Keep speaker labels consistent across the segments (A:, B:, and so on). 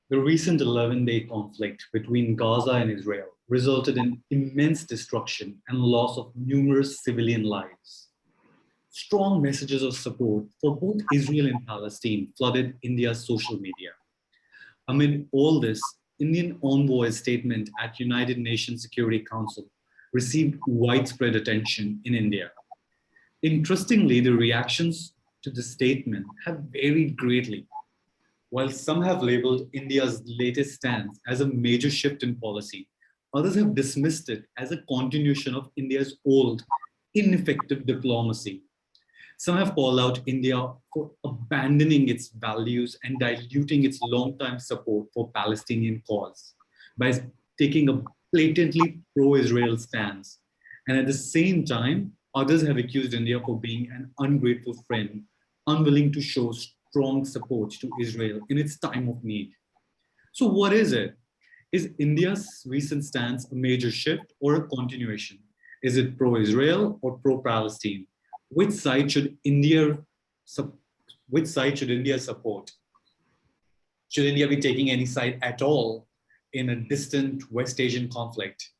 A: The recent 11-day conflict between Gaza and Israel resulted in immense destruction and loss of numerous civilian lives. Strong messages of support for both Israel and Palestine flooded India's social media. Amid all this, Indian envoy's statement at United Nations Security Council received widespread attention in India. Interestingly, the reactions to the statement have varied greatly. While some have labeled India's latest stance as a major shift in policy, others have dismissed it as a continuation of India's old, ineffective diplomacy. Some have called out India for abandoning its values and diluting its long-time support for Palestinian cause by taking a blatantly pro-Israel stance. And at the same time, others have accused India for being an ungrateful friend, unwilling to show strong support to Israel in its time of need. So what is it? Is India's recent stance a major shift or a continuation? Is it pro-Israel or pro-Palestine? Which side should India support? Should India be taking any side at all in a distant West Asian conflict?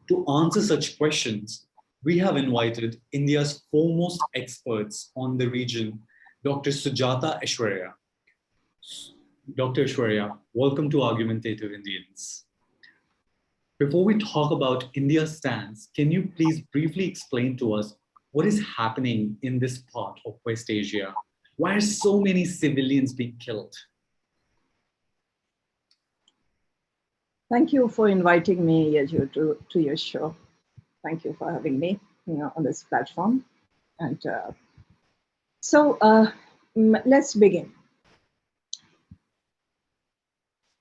A: To answer such questions, we have invited India's foremost experts on the region, Dr. Sujata Ashwarya. Dr. Ashwarya, welcome to Argumentative Indians. Before we talk about India's stance, can you please briefly explain to us what is happening in this part of West Asia? Why are so many civilians being killed?
B: Thank you for inviting me, Yaju, to your show. Thank you for having me on this platform. And let's begin.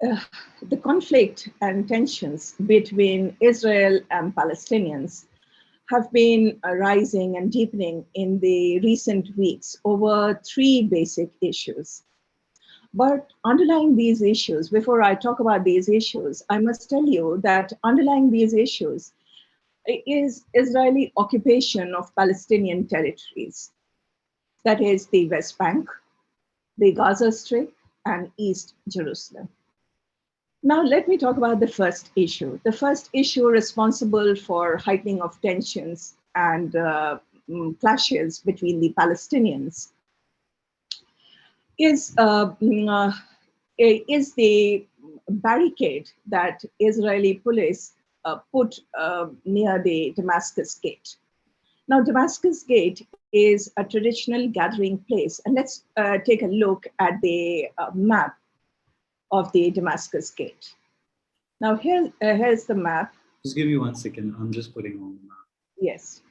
B: The conflict and tensions between Israel and Palestinians have been rising and deepening in the recent weeks over three basic issues. But underlying these issues, before I talk about these issues, I must tell you that underlying these issues is Israeli occupation of Palestinian territories. That is the West Bank, the Gaza Strip, and East Jerusalem. Now, let me talk about the first issue. The first issue responsible for heightening of tensions and clashes between the Palestinians is the barricade that Israeli police put near the Damascus Gate. Now, Damascus Gate is a traditional gathering place. And let's take a look at the map of the Damascus Gate. Now here's the map.
A: Just give me 1 second. I'm just putting on the map.
B: Yes.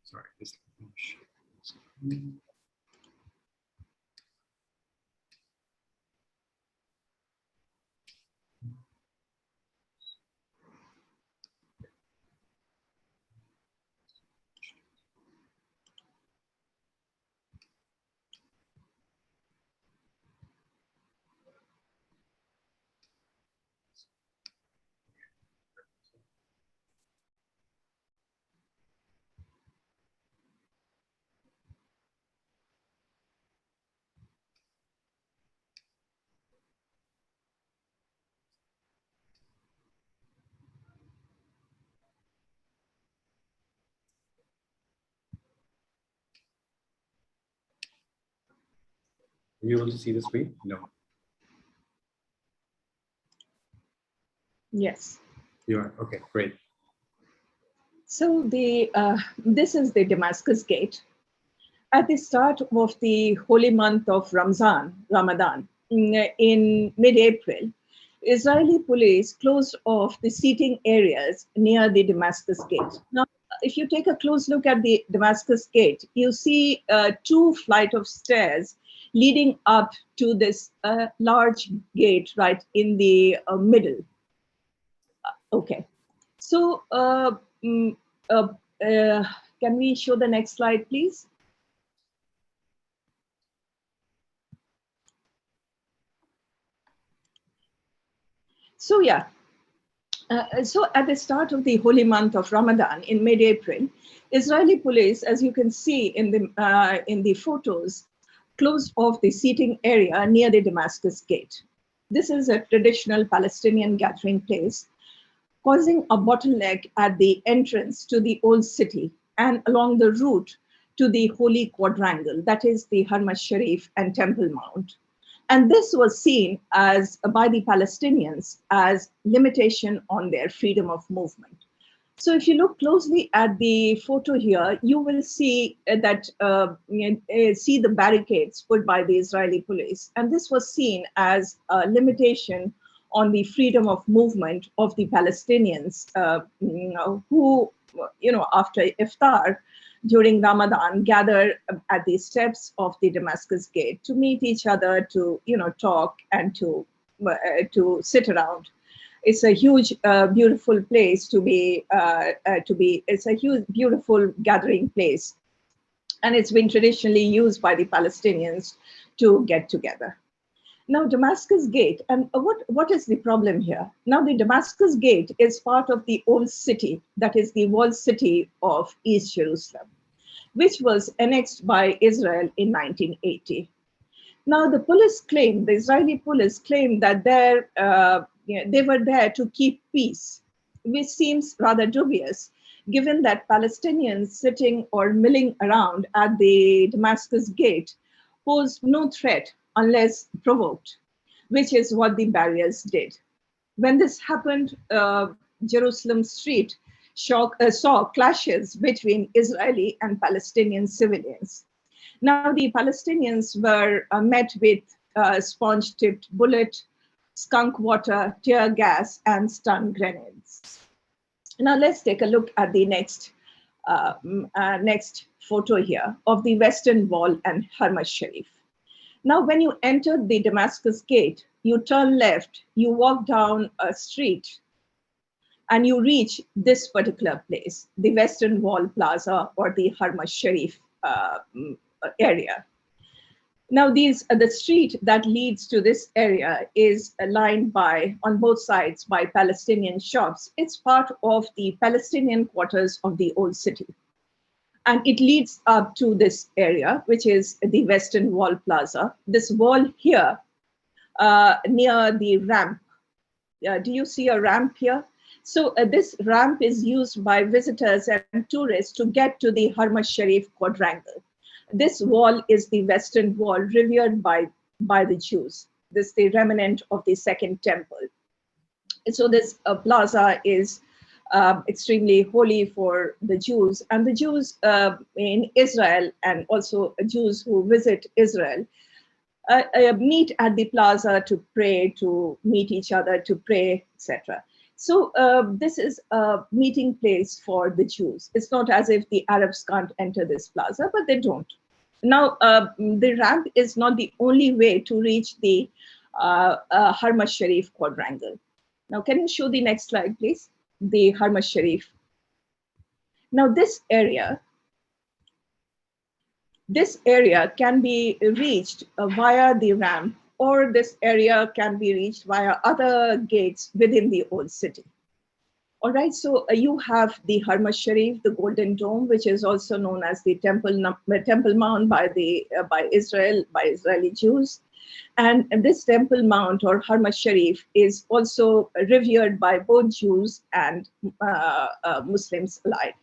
A: Sorry. Are you able to see the screen? No.
B: Yes.
A: You are? Okay, great.
B: So this is the Damascus Gate. At the start of the holy month of Ramadan, in mid-April, Israeli police closed off the seating areas near the Damascus Gate. Now, if you take a close look at the Damascus Gate, you see two flights of stairs leading up to this large gate right in the middle. Okay. So can we show the next slide, please? So yeah, so at the start of the holy month of Ramadan in mid-April, Israeli police, as you can see in the photos, closed off the seating area near the Damascus Gate. This is a traditional Palestinian gathering place, causing a bottleneck at the entrance to the old city and along the route to the Holy Quadrangle, that is the Harma Sharif and Temple Mount. And this was seen as by the Palestinians as limitation on their freedom of movement. So if you look closely at the photo here, you will see that see the barricades put by the Israeli police, and this was seen as a limitation on the freedom of movement of the Palestinians who, after iftar during Ramadan, gather at the steps of the Damascus Gate to meet each other, to talk and to sit around. It's a huge, beautiful place to be. It's a huge, beautiful gathering place, and it's been traditionally used by the Palestinians to get together. Now, Damascus Gate, and what is the problem here? Now, the Damascus Gate is part of the old city, that is the walled city of East Jerusalem, which was annexed by Israel in 1980. Now, the Israeli police claimed that they were there to keep peace, which seems rather dubious, given that Palestinians sitting or milling around at the Damascus Gate posed no threat unless provoked, which is what the barriers did. When this happened, Jerusalem Street saw clashes between Israeli and Palestinian civilians. Now, the Palestinians were met with sponge-tipped bullet, skunk water, tear gas, and stun grenades. Now, let's take a look at the next photo here of the Western Wall and Harma Sharif. Now, when you enter the Damascus Gate, you turn left, you walk down a street, and you reach this particular place, the Western Wall Plaza or the Harma Sharif area. Now, the street that leads to this area is lined on both sides by Palestinian shops. It's part of the Palestinian quarters of the old city. And it leads up to this area, which is the Western Wall Plaza. This wall here near the ramp. Do you see a ramp here? So this ramp is used by visitors and tourists to get to the Harma Sharif quadrangle. This wall is the Western Wall revered by the Jews. This is the remnant of the Second Temple. So this plaza is extremely holy for the Jews, and the Jews in Israel and also Jews who visit Israel meet at the plaza to pray, to meet each other, to pray, etc. So this is a meeting place for the Jews. It's not as if the Arabs can't enter this plaza, but they don't. Now, the ramp is not the only way to reach the Harma Sharif quadrangle. Now, can you show the next slide, please? The Harma Sharif. Now, this area can be reached via the ramp, or this area can be reached via other gates within the old city. All right, so you have the Harma Sharif, the Golden Dome, which is also known as the Temple Mount by Israeli Jews. And this Temple Mount or Harma Sharif is also revered by both Jews and Muslims alike.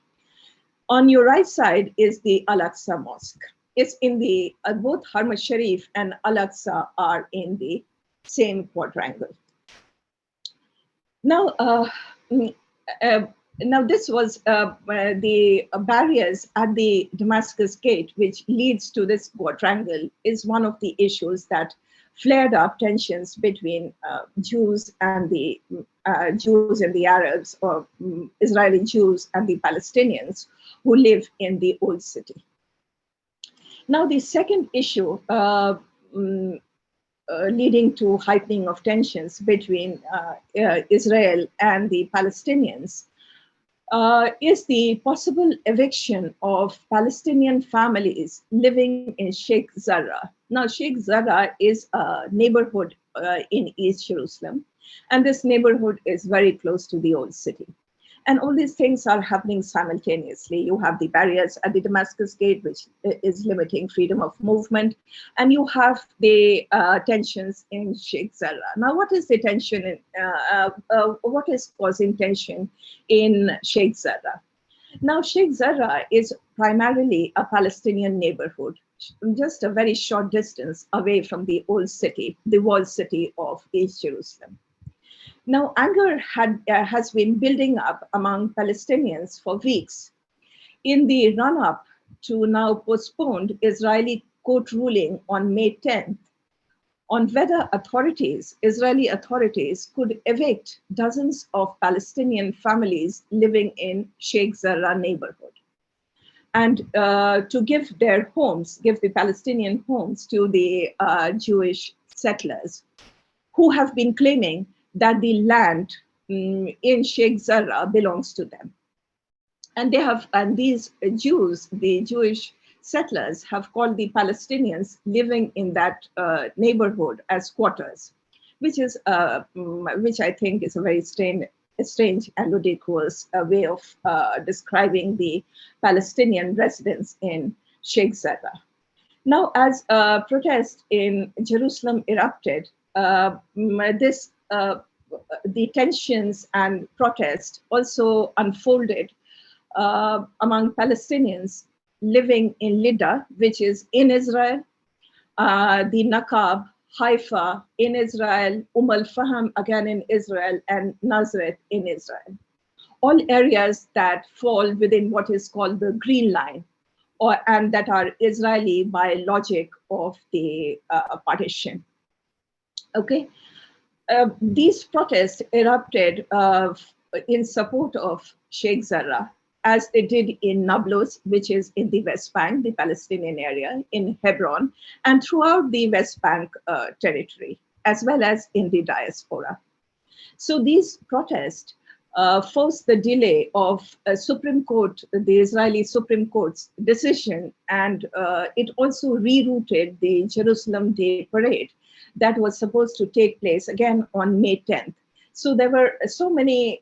B: On your right side is the Al-Aqsa Mosque. It's in the, both Harma Sharif and Al-Aqsa are in the same quadrangle. Now, this was the barriers at the Damascus Gate, which leads to this quadrangle, is one of the issues that flared up tensions between Jews and the Arabs, or Israeli Jews and the Palestinians who live in the old city. Now, the second issue leading to heightening of tensions between Israel and the Palestinians is the possible eviction of Palestinian families living in Sheikh Jarrah. Now, Sheikh Jarrah is a neighborhood in East Jerusalem, And this neighborhood is very close to the old city. And all these things are happening simultaneously. You have the barriers at the Damascus Gate, which is limiting freedom of movement. And you have the tensions in Sheikh Jarrah. Now, what is the tension? What is causing tension in Sheikh Jarrah? Now, Sheikh Jarrah is primarily a Palestinian neighborhood, just a very short distance away from the old city, the walled city of East Jerusalem. Now, anger has been building up among Palestinians for weeks in the run-up to now postponed Israeli court ruling on May 10th on whether Israeli authorities could evict dozens of Palestinian families living in Sheikh Jarrah neighborhood, and to give the Palestinian homes to the Jewish settlers who have been claiming that the land in Sheikh Jarrah belongs to them. And these Jews, the Jewish settlers, have called the Palestinians living in that neighborhood as squatters, which I think is a very strange and ludicrous way of describing the Palestinian residents in Sheikh Jarrah. Now, as protest in Jerusalem erupted, the tensions and protest also unfolded among Palestinians living in Lydda, which is in Israel, the Naqab, Haifa in Israel, Al-Faham again in Israel, and Nazareth in Israel. All areas that fall within what is called the Green Line, and that are Israeli by logic of the partition. Okay. These protests erupted in support of Sheikh Jarrah, as they did in Nablus, which is in the West Bank, the Palestinian area, in Hebron, and throughout the West Bank territory, as well as in the diaspora. So these protests forced the delay of Supreme Court, the Israeli Supreme Court's decision, and it also rerouted the Jerusalem Day Parade that was supposed to take place again on May 10th. So there were so many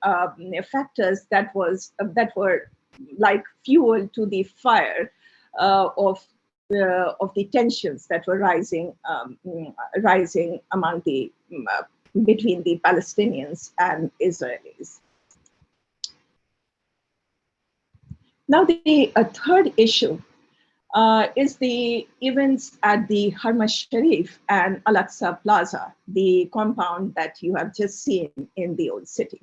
B: factors that were like fuel to the fire of the tensions that were rising among between the Palestinians and Israelis. Now, the third issue is the events at the Harma Sharif and Al-Aqsa Plaza, the compound that you have just seen in the old city.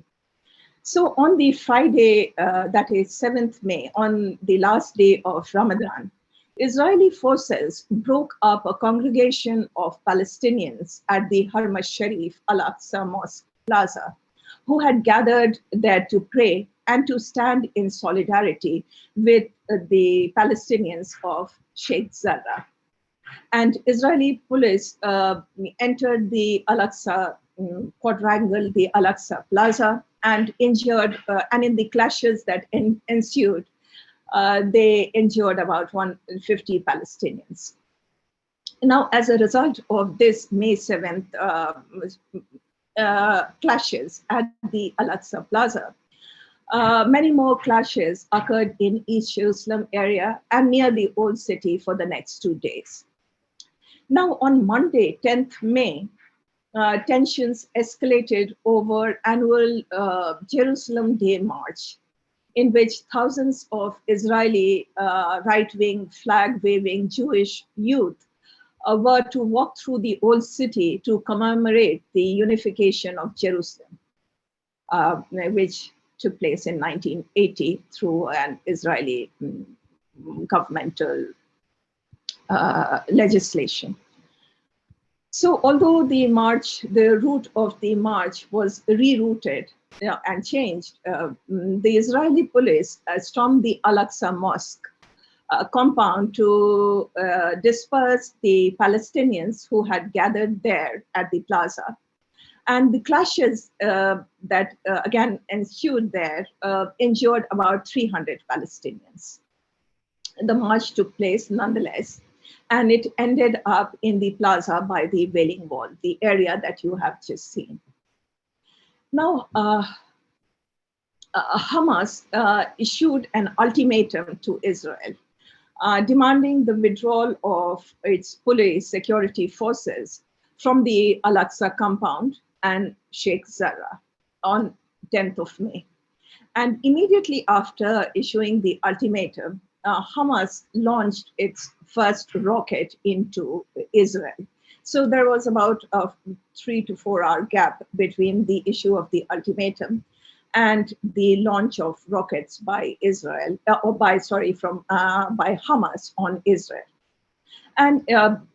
B: So on the Friday, that is 7th May, on the last day of Ramadan, Israeli forces broke up a congregation of Palestinians at the Harma Sharif Al-Aqsa Mosque Plaza, who had gathered there to pray and to stand in solidarity with the Palestinians of Sheikh Jarrah. And Israeli police entered the Al-Aqsa quadrangle, the Al-Aqsa Plaza, and injured, and in the clashes that ensued, they injured about 150 Palestinians. Now, as a result of this May 7th clashes at the Al-Aqsa Plaza, many more clashes occurred in East Jerusalem area and near the old city for the next 2 days. Now, on Monday, 10th May, tensions escalated over annual Jerusalem Day March, in which thousands of Israeli right-wing, flag-waving Jewish youth were to walk through the old city to commemorate the unification of Jerusalem, which took place in 1980 through an Israeli governmental legislation. So although the route of the march was rerouted and changed, the Israeli police stormed the Al-Aqsa Mosque compound to disperse the Palestinians who had gathered there at the plaza. And the clashes that again ensued there injured about 300 Palestinians. The march took place nonetheless, and it ended up in the plaza by the Wailing Wall, the area that you have just seen. Now, Hamas issued an ultimatum to Israel, demanding the withdrawal of its police security forces from the Al-Aqsa compound and Sheikh Jarrah on 10th of May. And immediately after issuing the ultimatum, Hamas launched its first rocket into Israel. So there was about a 3 to 4 hour gap between the issue of the ultimatum and the launch of rockets by Israel, by Hamas on Israel. And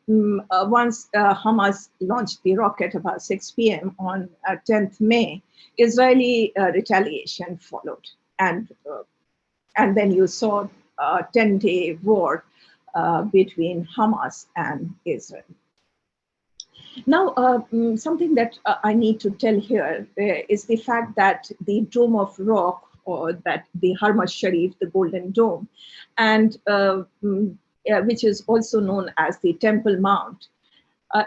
B: once Hamas launched the rocket about 6 p.m. on 10th May, Israeli retaliation followed. And then you saw a 10-day war between Hamas and Israel. Now, something that I need to tell here is the fact that the Dome of Rock, or that the Harma Sharif, the Golden Dome, and which is also known as the Temple Mount,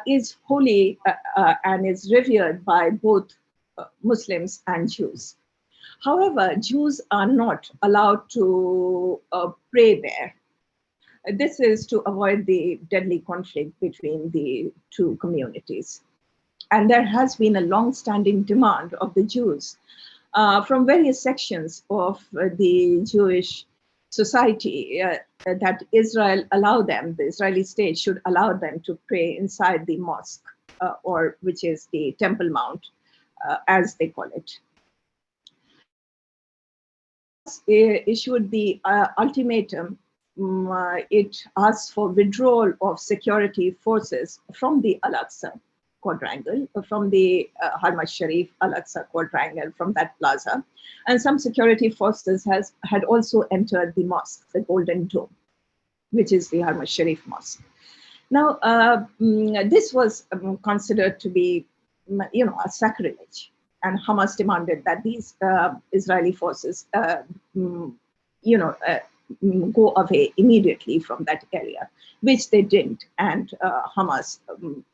B: is holy and is revered by both Muslims and Jews. However, Jews are not allowed to pray there. This is to avoid the deadly conflict between the two communities. And there has been a long-standing demand of the Jews from various sections of the Jewish society that Israel allow them, the Israeli state should allow them to pray inside the mosque, or which is the Temple Mount, as they call it. Issued the ultimatum. It asks for withdrawal of security forces from the Al-Aqsa quadrangle, from the Harma Sharif Al-Aqsa quadrangle, from that plaza. And some security forces had also entered the mosque, the Golden Dome, which is the Harma Sharif mosque. Now, this was considered to be, a sacrilege. And Hamas demanded that these Israeli forces, go away immediately from that area, which they didn't. And Hamas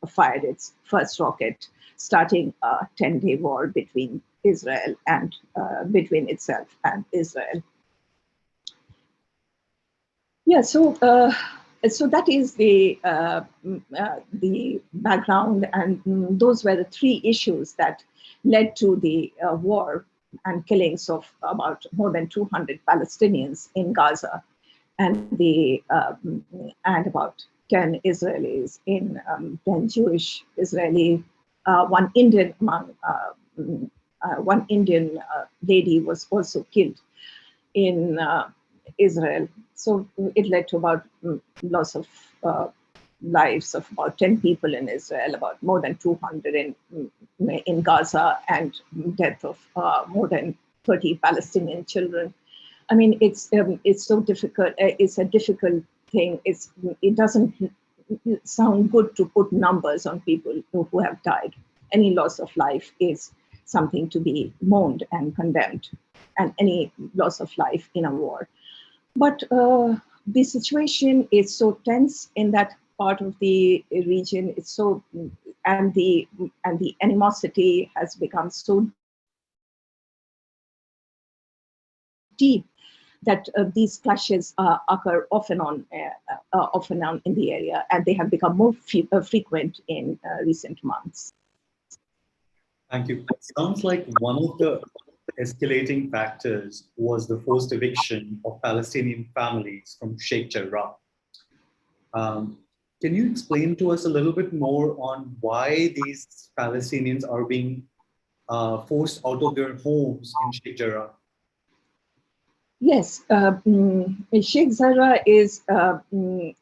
B: fired its first rocket, starting a 10-day war between Israel and between itself and Israel. Yeah, so that is the background, and those were the three issues that led to the war and killings of about more than 200 Palestinians in Gaza, and about 10 Israelis, 10 Jewish Israeli, one Indian lady was also killed in Israel. So it led to about loss of lives of about 10 people in Israel, about more than 200 in Gaza, and death of more than 30 Palestinian children. I mean, it's so difficult. It's a difficult thing. It doesn't sound good to put numbers on people who have died. Any loss of life is something to be mourned and condemned, and any loss of life in a war. But the situation is so tense in that part of the region. It's so, and the animosity has become so deep that these clashes occur off and on in the area, and they have become more frequent in recent months.
A: Thank you. It sounds like one of the escalating factors was the forced eviction of Palestinian families from Sheikh Jarrah. Can you explain to us a little bit more on why these Palestinians are being forced out of their homes in Sheikh Jarrah?
B: Yes, Sheikh Jarrah is you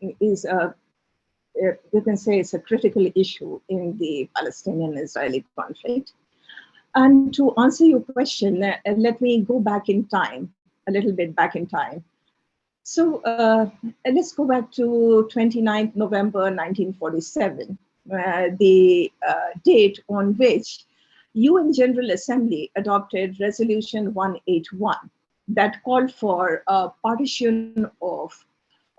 B: can say it's a critical issue in the Palestinian-Israeli conflict. And to answer your question, let me go back in time, a little bit back in time. So let's go back to 29th November 1947, the date on which UN General Assembly adopted Resolution 181 that called for a partition of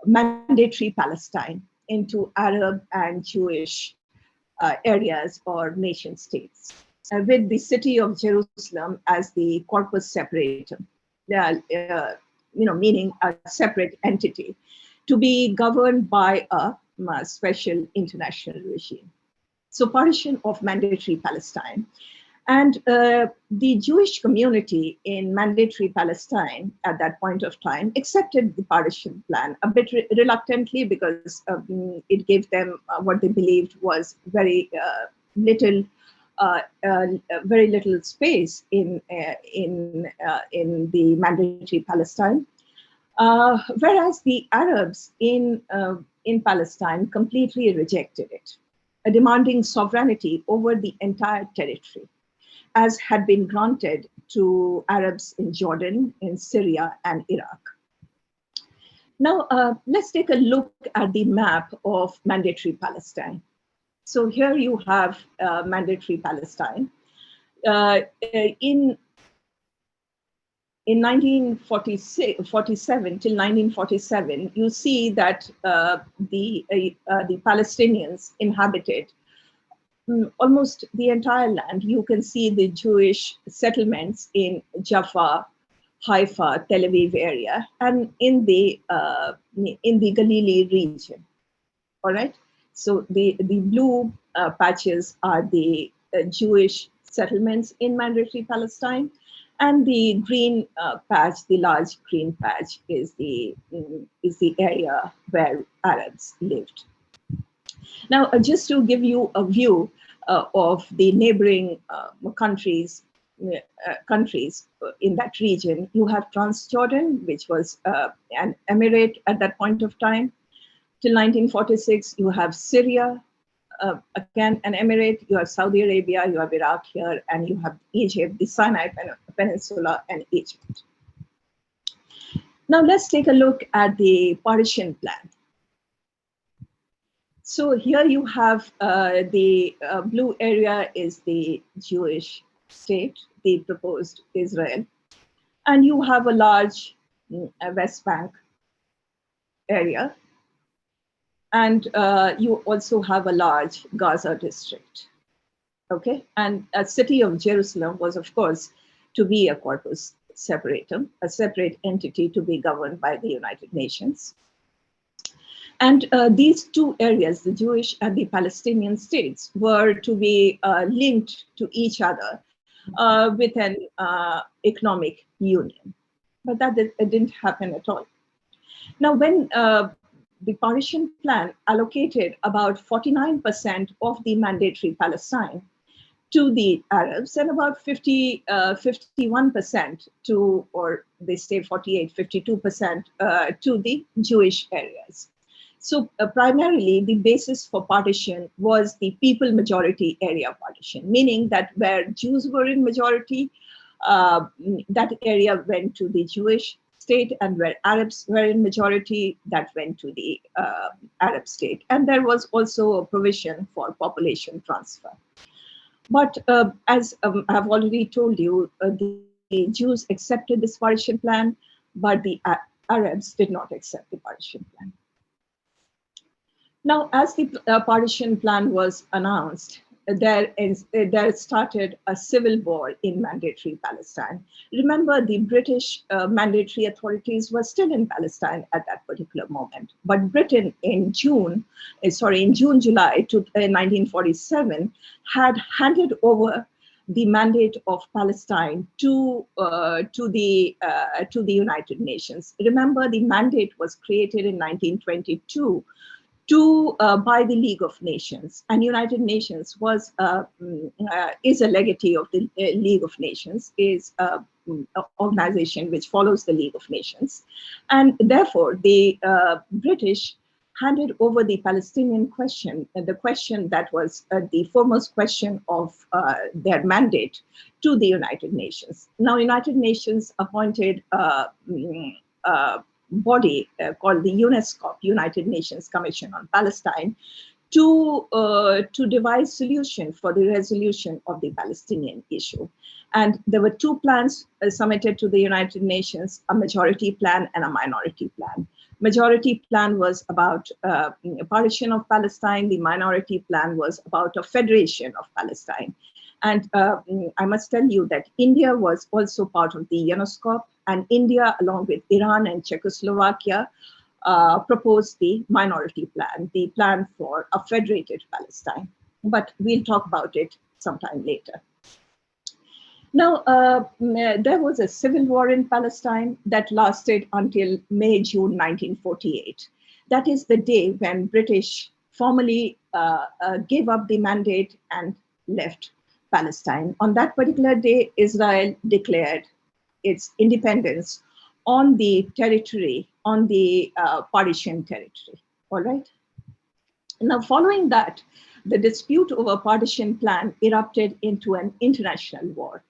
B: Mandatory Palestine into Arab and Jewish areas or nation states. with the city of Jerusalem as the corpus separatum, meaning a separate entity to be governed by a special international regime. So partition of Mandatory Palestine. And the Jewish community in Mandatory Palestine at that point of time accepted the partition plan a bit reluctantly, because it gave them what they believed was very little space in the Mandatory Palestine. Whereas the Arabs in Palestine completely rejected it, demanding sovereignty over the entire territory, as had been granted to Arabs in Jordan, in Syria, and Iraq. Now, let's take a look at the map of Mandatory Palestine. So here you have Mandatory Palestine. In 1947 till 1947, you see that the Palestinians inhabited almost the entire land. You can see the Jewish settlements in Jaffa, Haifa, Tel Aviv area, and in the Galilee region. All right. So the blue patches are the Jewish settlements in Mandatory Palestine, and the green patch, the large green patch, is the area where Arabs lived. Now, just to give you a view of the neighboring countries in that region, you have Transjordan, which was an emirate at that point of time. Till 1946, you have Syria, again an emirate. You have Saudi Arabia, you have Iraq here, and you have Egypt, the Sinai Peninsula, and Egypt. Now, let's take a look at the partition plan. So here you have the blue area is the Jewish state, the proposed Israel. And you have a large West Bank area. And you also have a large Gaza district. Okay, and a city of Jerusalem was, of course, to be a corpus separatum, a separate entity to be governed by the United Nations. And these two areas, the Jewish and the Palestinian states, were to be linked to each other with an economic union. But that didn't happen at all. Now, when the partition plan allocated about 49% of the Mandatory Palestine to the Arabs and about 51% to, or they say 48, 52% to the Jewish areas. So primarily the basis for partition was the people majority area partition, meaning that where Jews were in majority, that area went to the Jewish state, and where Arabs were in majority, that went to the Arab state. And there was also a provision for population transfer. But as I've already told you, the Jews accepted this partition plan, but the Arabs did not accept the partition plan. Now, as the partition plan was announced, there started a civil war in Mandatory Palestine. Remember, the British mandatory authorities were still in Palestine at that particular moment. But Britain in July 1947, had handed over the mandate of Palestine to the United Nations. Remember, the mandate was created in 1922 by the League of Nations, and United Nations was is a legatee of the League of Nations, is an organization which follows the League of Nations, and therefore the British handed over the Palestinian question, the question that was the foremost question of their mandate, to the United Nations. Now, United Nations appointed body called the UNESCO, United Nations Commission on Palestine, to devise solution for the resolution of the Palestinian issue. And there were two plans submitted to the United Nations, a majority plan and a minority plan. Majority plan was about partition of Palestine. The minority plan was about a federation of Palestine. And I must tell you that India was also part of the UNESCO, and India, along with Iran and Czechoslovakia, proposed the minority plan, the plan for a federated Palestine. But we'll talk about it sometime later. Now, there was a civil war in Palestine that lasted until May, June 1948. That is the day when British formally gave up the mandate and left Palestine. On that particular day, Israel declared its independence on the territory, on the partition territory, all right? Now, following that, the dispute over partition plan erupted into an international war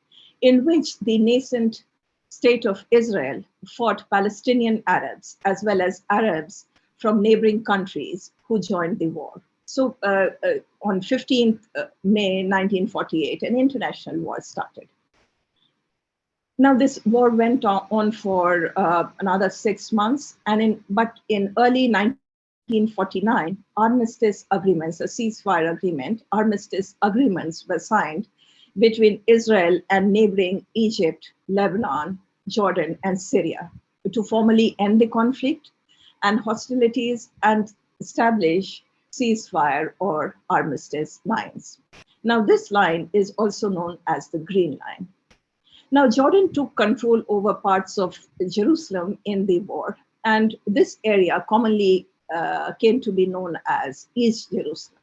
B: in which the nascent state of Israel fought Palestinian Arabs as well as Arabs from neighboring countries who joined the war. So on 15th May 1948, an international war started. Now, this war went on for another 6 months, but in early 1949, Armistice Agreements, a ceasefire agreement, Armistice Agreements were signed between Israel and neighboring Egypt, Lebanon, Jordan, and Syria to formally end the conflict and hostilities and establish ceasefire or armistice lines. Now, this line is also known as the Green Line. Now, Jordan took control over parts of Jerusalem in the war, and this area commonly came to be known as East Jerusalem.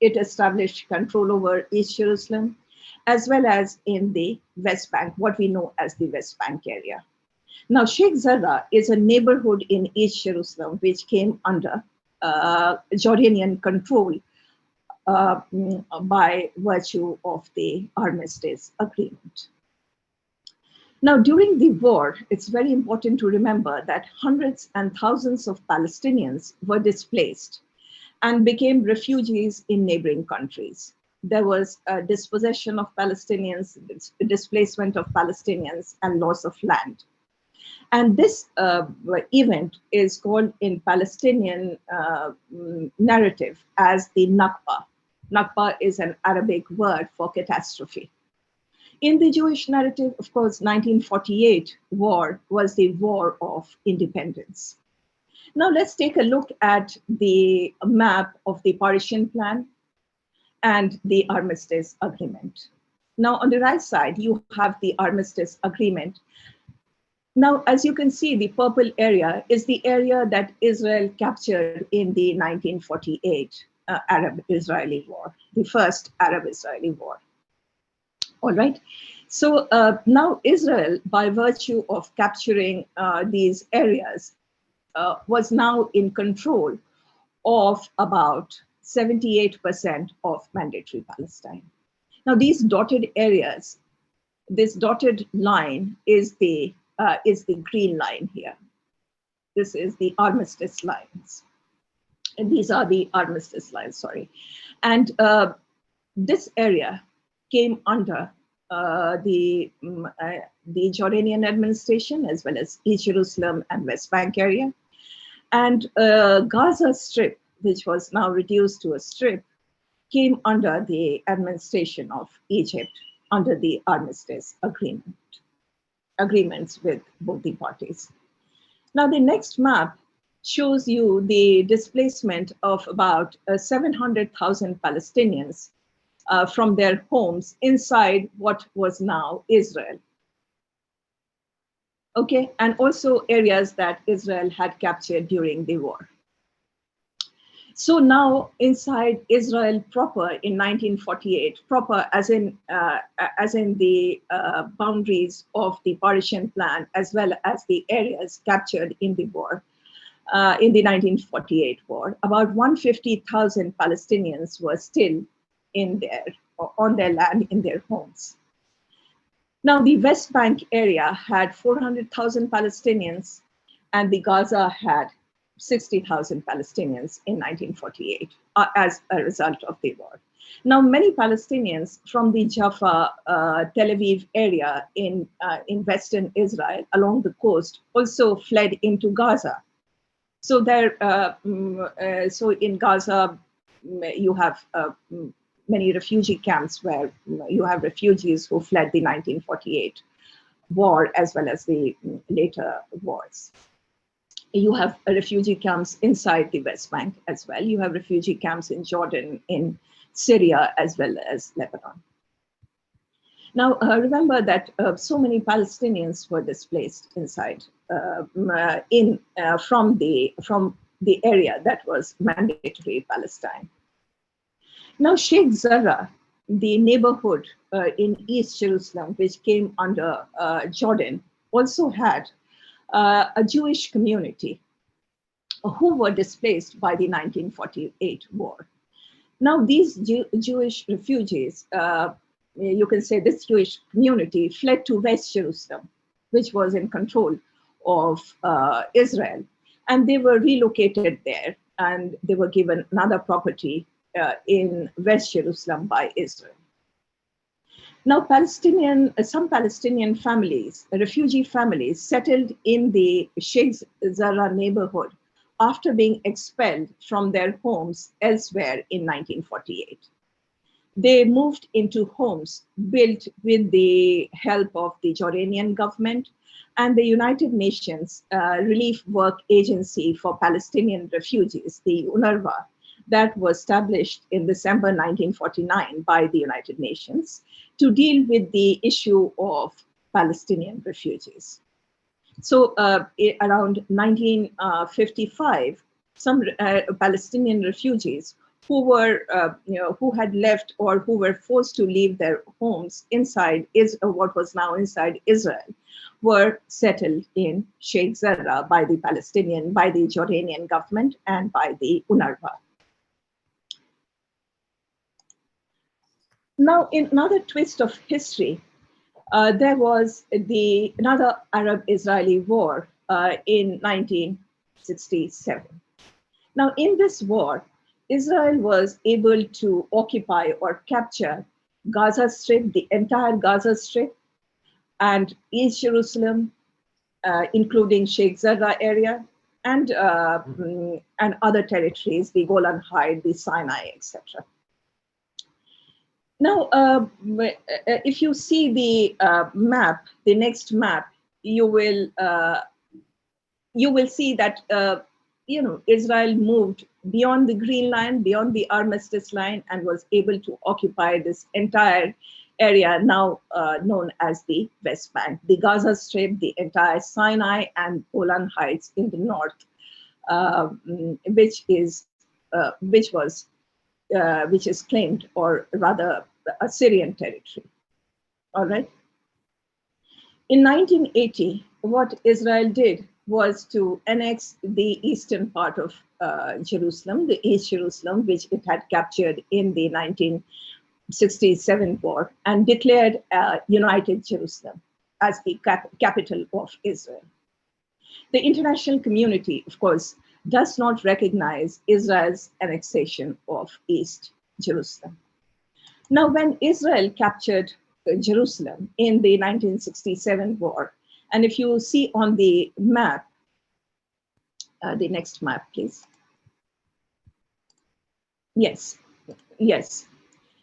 B: It established control over East Jerusalem, as well as in the West Bank, what we know as the West Bank area. Now, Sheikh Jarrah is a neighborhood in East Jerusalem, which came under Jordanian control by virtue of the Armistice Agreement. Now, during the war, it's very important to remember that hundreds and thousands of Palestinians were displaced and became refugees in neighboring countries. There was a dispossession of Palestinians, displacement of Palestinians, and loss of land. And this event is called in Palestinian narrative as the Nakba. Nakba is an Arabic word for catastrophe. In the Jewish narrative, of course, 1948 war was the war of independence. Now let's take a look at the map of the Partition Plan and the Armistice Agreement. Now on the right side, you have the Armistice Agreement. Now, as you can see, the purple area is the area that Israel captured in the 1948 Arab-Israeli War, the first Arab-Israeli War. All right. So now Israel, by virtue of capturing these areas, was now in control of about 78% of Mandatory Palestine. Now, these dotted areas, this dotted line is the green line here. This is the armistice lines. And these are the armistice lines, sorry. And this area came under the Jordanian administration, as well as East Jerusalem and West Bank area. And Gaza Strip, which was now reduced to a strip, came under the administration of Egypt under the Armistice agreements with both the parties. Now, the next map shows you the displacement of about 700,000 Palestinians from their homes inside what was now Israel. Okay, and also areas that Israel had captured during the war. So now inside Israel proper in 1948, proper as in the boundaries of the Partition Plan, as well as the areas captured in the war, in the 1948 war, about 150,000 Palestinians were still on their land, in their homes. Now the West Bank area had 400,000 Palestinians, and the Gaza had 60,000 Palestinians in 1948 as a result of the war. Now, many Palestinians from the Jaffa, Tel Aviv area in Western Israel along the coast also fled into Gaza. So so in Gaza, you have many refugee camps where you have refugees who fled the 1948 war as well as the later wars. You have refugee camps inside the West Bank as well. You have refugee camps in Jordan, in Syria, as well as Lebanon. Now, remember that so many Palestinians were displaced inside from the area that was Mandatory Palestine. Now, Sheikh Jarrah, the neighborhood in East Jerusalem, which came under Jordan, also had a Jewish community who were displaced by the 1948 war. Now, these Jewish refugees, you can say this Jewish community fled to West Jerusalem, which was in control of Israel. And they were relocated there, and they were given another property in West Jerusalem by Israel. Now, some Palestinian families, refugee families, settled in the Sheikh Jarrah neighborhood after being expelled from their homes elsewhere in 1948. They moved into homes built with the help of the Jordanian government and the United Nations Relief Work Agency for Palestinian Refugees, the UNRWA, that was established in December 1949 by the United Nations to deal with the issue of Palestinian refugees. So around 1955, some Palestinian refugees who had left or who were forced to leave their homes inside what was now inside Israel were settled in Sheikh Jarrah by the Jordanian government and by the UNRWA. Now, in another twist of history, there was another Arab-Israeli war in 1967. Now, in this war, Israel was able to occupy or capture Gaza Strip, the entire Gaza Strip, and East Jerusalem, including Sheikh Jarrah area, and other territories, the Golan Heights, the Sinai, etc. Now, if you see the map, the next map, you will see that Israel moved beyond the Green Line, beyond the Armistice Line, and was able to occupy this entire area now known as the West Bank, the Gaza Strip, the entire Sinai, and Golan Heights in the north, which is claimed, or rather, Syrian territory. All right. In 1980, what Israel did was to annex the eastern part of Jerusalem, the East Jerusalem, which it had captured in the 1967 war, and declared United Jerusalem as the capital of Israel. The international community, of course, does not recognize Israel's annexation of East Jerusalem. Now, when Israel captured Jerusalem in the 1967 war, and if you see on the map, the next map, please. Yes.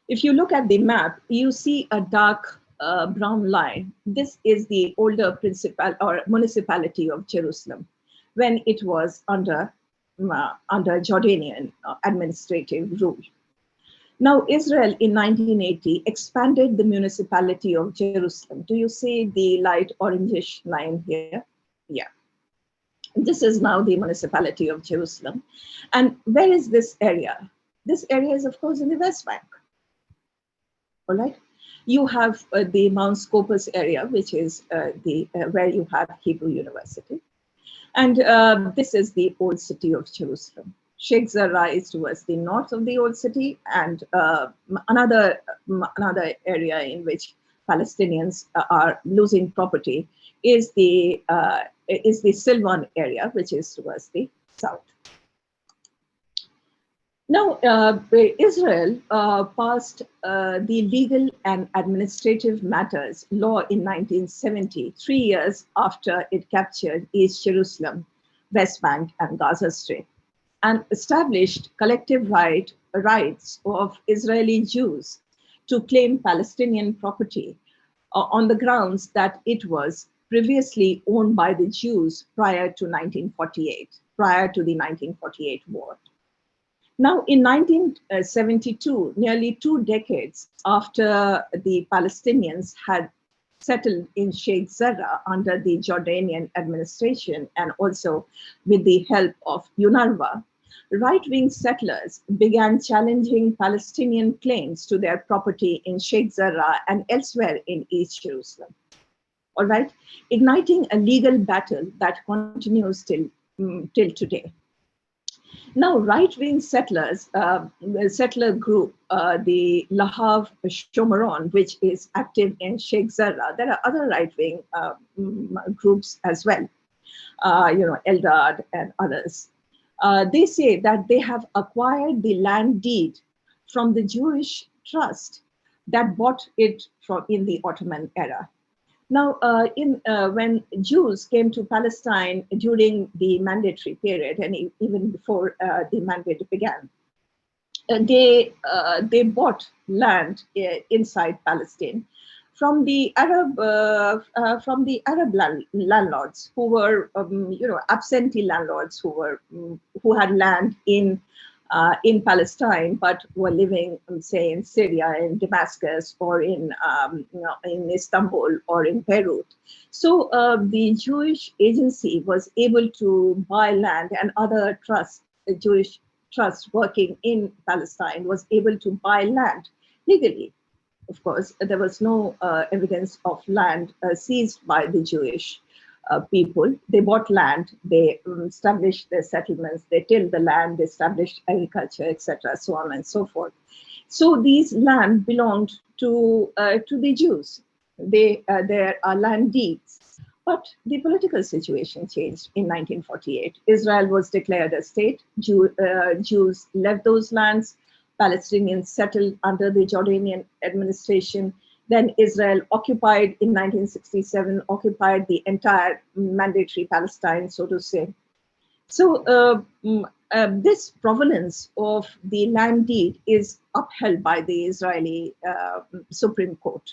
B: If you look at the map, you see a dark brown line. This is the older municipality of Jerusalem when it was under Jordanian administrative rule. Now, Israel in 1980 expanded the municipality of Jerusalem. Do you see the light orangish line here? Yeah. This is now the municipality of Jerusalem. And where is this area? This area is, of course, in the West Bank. All right. You have the Mount Scopus area, which is where you have Hebrew University. And this is the old city of Jerusalem. Sheikh Jarrah is towards the north of the old city, and another area in which Palestinians are losing property is the Silwan area, which is towards the south. Now, Israel passed the Legal and Administrative Matters law in 1970, 3 years after it captured East Jerusalem, West Bank, and Gaza Strip. and established collective rights of Israeli Jews to claim Palestinian property on the grounds that it was previously owned by the Jews prior to 1948, prior to the 1948 war. Now, in 1972, nearly 2 decades after the Palestinians had settled in Sheikh Jarrah under the Jordanian administration and also with the help of UNRWA, right-wing settlers began challenging Palestinian claims to their property in Sheikh Jarrah and elsewhere in East Jerusalem. All right, igniting a legal battle that continues till today. Now, right-wing settlers, settler group, the Lahav Shomeron, which is active in Sheikh Jarrah, there are other right-wing groups as well, Eldad and others. They say that they have acquired the land deed from the Jewish trust that bought it in the Ottoman era. Now, when Jews came to Palestine during the mandatory period, and even before the mandate began, they bought land inside Palestine from the Arab landlords who were absentee landlords who had land in Palestine, but were living, say, in Syria, in Damascus, or in Istanbul, or in Beirut. So the Jewish agency was able to buy land, and other Jewish trusts working in Palestine was able to buy land legally. Of course, there was no evidence of land seized by the Jewish people. They bought land, they established their settlements, they tilled the land, they established agriculture, etc., so on and so forth. So these land belonged to the Jews. There are land deeds. But the political situation changed in 1948. Israel was declared a state. Jews left those lands. Palestinians settled under the Jordanian administration. Then Israel occupied in 1967, occupied the entire mandatory Palestine, so to say. So this provenance of the land deed is upheld by the Israeli Supreme Court.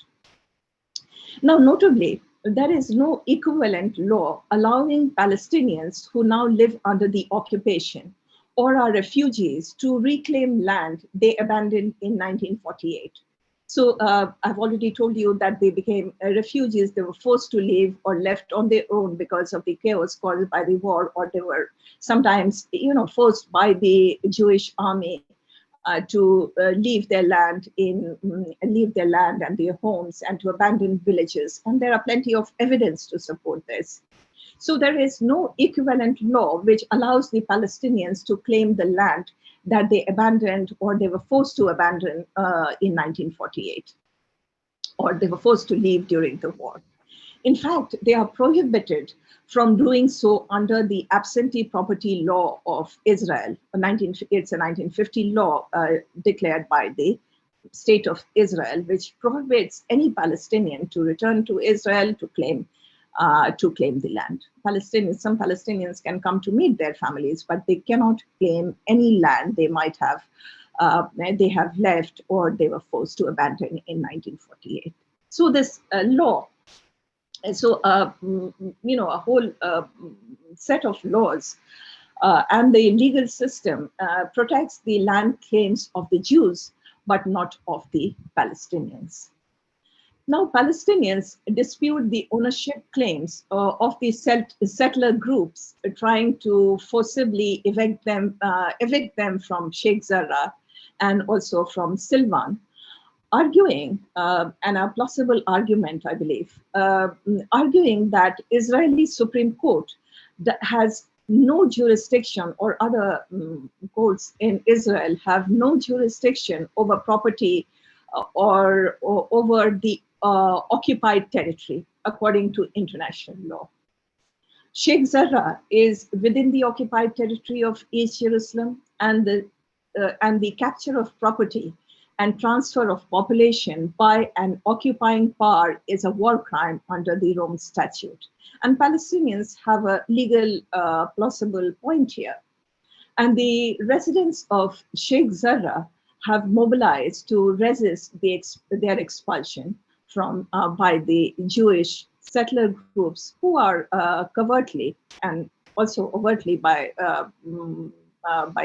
B: Now, notably, there is no equivalent law allowing Palestinians who now live under the occupation or are refugees to reclaim land they abandoned in 1948. So I've already told you that they became refugees. They were forced to leave or left on their own because of the chaos caused by the war, or they were sometimes, forced by the Jewish army to leave their land and their homes, and to abandon villages. And there are plenty of evidence to support this. So there is no equivalent law which allows the Palestinians to claim the land that they abandoned or they were forced to abandon in 1948, or they were forced to leave during the war. In fact, they are prohibited from doing so under the absentee property law of Israel. It's a 1950 law declared by the State of Israel, which prohibits any Palestinian to return to Israel to claim the land. Some Palestinians can come to meet their families, but they cannot claim any land they might have left or they were forced to abandon in 1948. So this law, so a whole set of laws and the legal system protects the land claims of the Jews, but not of the Palestinians. Now, Palestinians dispute the ownership claims of the settler groups trying to forcibly evict them from Sheikh Jarrah and also from Silvan, arguing, and a plausible argument, I believe, arguing that Israeli Supreme Court that has no jurisdiction, or other courts in Israel have no jurisdiction over property or over the occupied territory, according to international law. Sheikh Jarrah is within the occupied territory of East Jerusalem, and the capture of property and transfer of population by an occupying power is a war crime under the Rome Statute. And Palestinians have a legal plausible point here. And the residents of Sheikh Jarrah have mobilized to resist their expulsion from by the Jewish settler groups who are covertly and also overtly by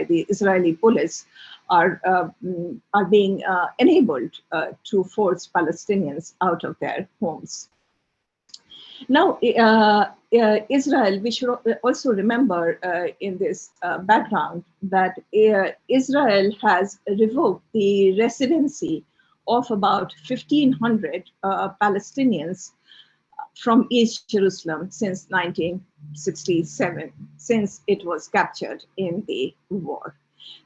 B: the Israeli police are being enabled to force Palestinians out of their homes. Now, Israel, we should also remember in this background that Israel has revoked the residency of about 1,500 Palestinians from East Jerusalem since 1967, since it was captured in the war.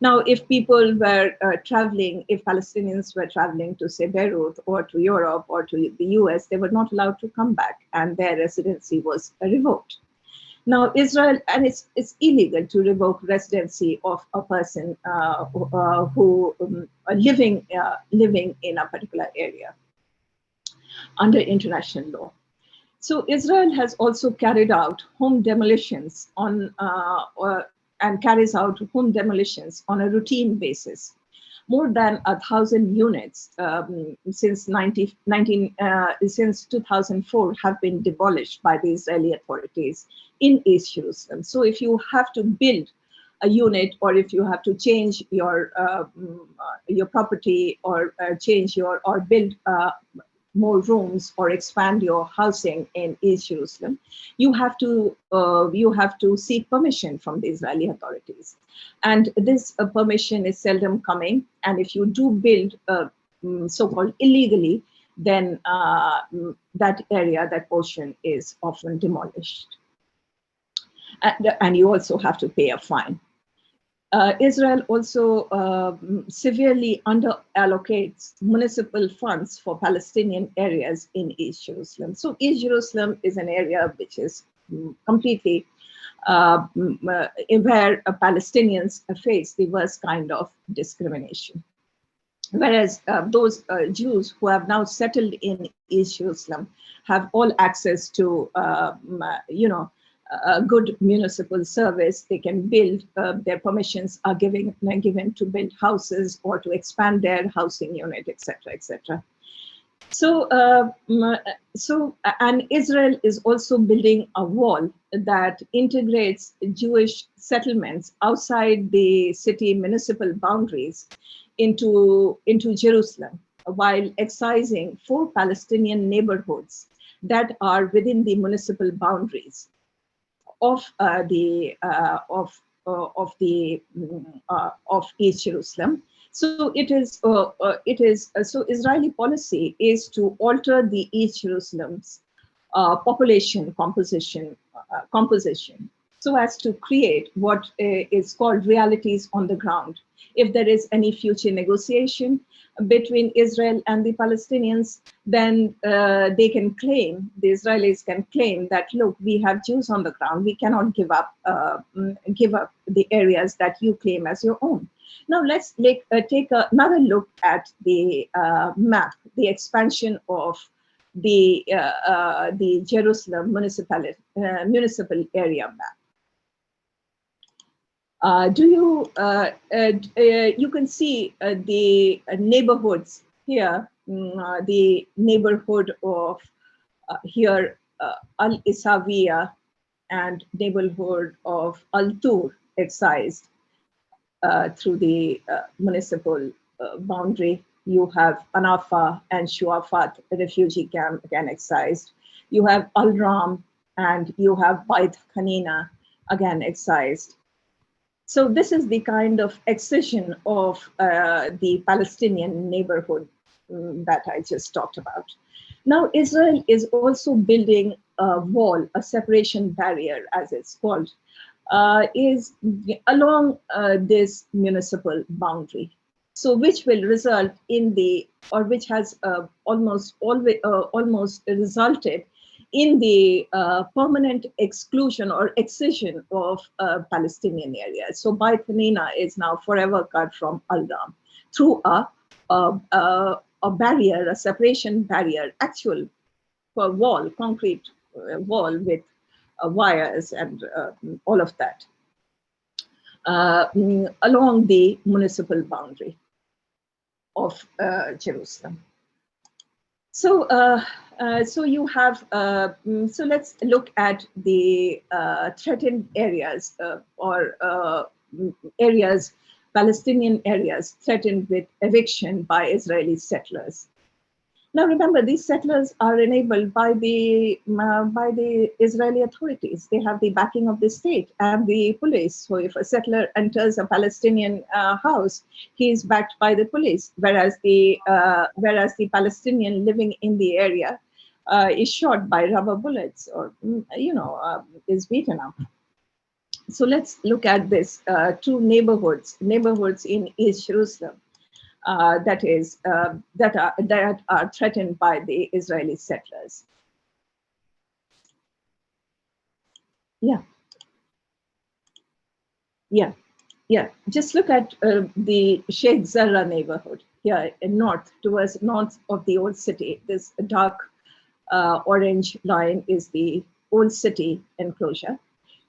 B: Now, if people were traveling, if Palestinians were traveling to, say, Beirut or to Europe or to the US, they were not allowed to come back and their residency was revoked. Now, Israel, and it's illegal to revoke residency of a person who living in a particular area under international law. So Israel has also carried out home demolitions on and carries out home demolitions on a routine basis. More than 1,000 units since 2004 have been demolished by the Israeli authorities in East Jerusalem. So if you have to build a unit, or if you have to change your property, or change your or build more rooms or expand your housing in East Jerusalem, you have to seek permission from the Israeli authorities, and this permission is seldom coming. And if you do build so-called illegally, then that area, that portion, is often demolished, and you also have to pay a fine. Israel also severely under-allocates municipal funds for Palestinian areas in East Jerusalem. So East Jerusalem is an area which is completely where Palestinians face the worst kind of discrimination. Whereas those Jews who have now settled in East Jerusalem have all access to, a good municipal service. They can build, their permissions are given to build houses or to expand their housing unit, etc., etc. So, and Israel is also building a wall that integrates Jewish settlements outside the city municipal boundaries into Jerusalem, while excising 4 Palestinian neighborhoods that are within the municipal boundaries of East Jerusalem. So so Israeli policy is to alter the East Jerusalem's population composition so as to create what is called realities on the ground. If there is any future negotiation between Israel and the Palestinians, then they can claim, the Israelis can claim that, look, we have Jews on the ground, we cannot give up the areas that you claim as your own. Now let's take another look at the map, the expansion of the Jerusalem municipal area map. You can see the neighborhoods here, the neighborhood of here Al-Isawiya and neighborhood of Al-Tur excised through the municipal boundary. You have Anafa and Shuafat refugee camp, again excised. You have Al-Ram and you have Bait Hanina, again excised. So this is the kind of excision of the Palestinian neighborhood that I just talked about. Now, Israel is also building a wall, a separation barrier, as it's called, is along this municipal boundary. So which will result in which has almost resulted in the permanent exclusion or excision of Palestinian areas. So Beit Hanina is now forever cut from Al-Ram through a barrier, a separation barrier, actual wall, concrete wall with wires and all of that. along the municipal boundary of Jerusalem. So, so you have, so let's look at the threatened areas or areas, Palestinian areas threatened with eviction by Israeli settlers. Now, remember, these settlers are enabled by the Israeli authorities. They have the backing of the state and the police. So if a settler enters a Palestinian house, he is backed by the police, whereas the Palestinian living in the area is shot by rubber bullets or, is beaten up. So let's look at this two neighborhoods in East Jerusalem. That are threatened by the Israeli settlers. Yeah. Just look at the Sheikh Zarrah neighborhood here in towards north of the old city. This dark orange line is the old city enclosure.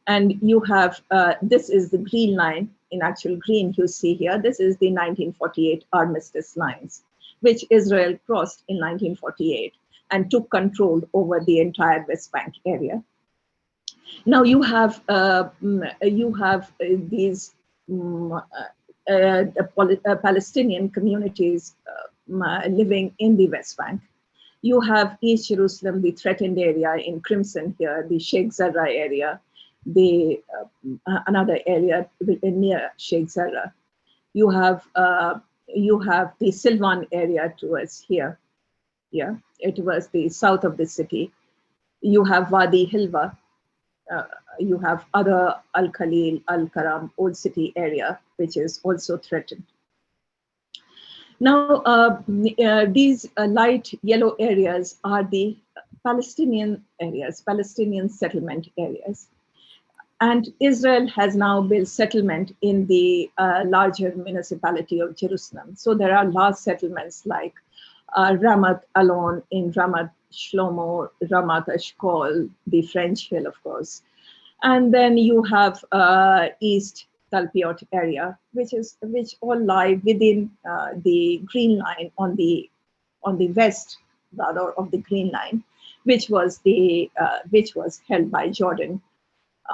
B: And you have, this is the green line, in actual green you see here. This is the 1948 Armistice lines, which Israel crossed in 1948 and took control over the entire West Bank area. Now you have these Palestinian communities living in the West Bank. You have East Jerusalem, the threatened area in crimson here, the Sheikh Zarrah area, the another area near Sheikh Zarrah. You have the Silvan area towards here. Yeah, it was the south of the city. You have Wadi Hilva. You have other Al-Khalil, Al-Karam, Old City area, which is also threatened. Now, these light yellow areas are the Palestinian areas, Palestinian settlement areas. And Israel has now built settlement in the larger municipality of Jerusalem. So there are large settlements like Ramat Alon in Ramat Shlomo, Ramat Eshkol, the French Hill, of course. And then you have East Talpiot area, which all lie within the green line on the west, rather, of the green line, which was held by Jordan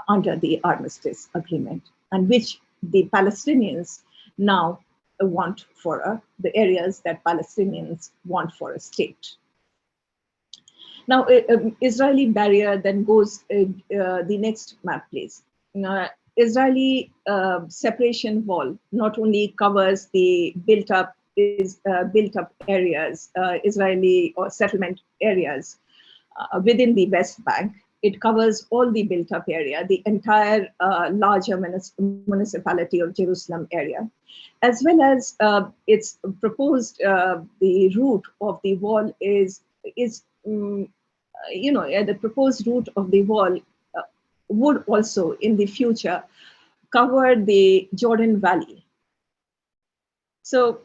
B: under the Armistice Agreement, and which the Palestinians now want for the areas that Palestinians want for a state. Now, Israeli barrier then goes, the next map, please. Israeli separation wall not only covers the built-up areas, Israeli or settlement areas within the West Bank. It covers all the built-up area, the entire larger municipality of Jerusalem area, as well as it's proposed. The route of the wall is the proposed route of the wall would also in the future cover the Jordan Valley. So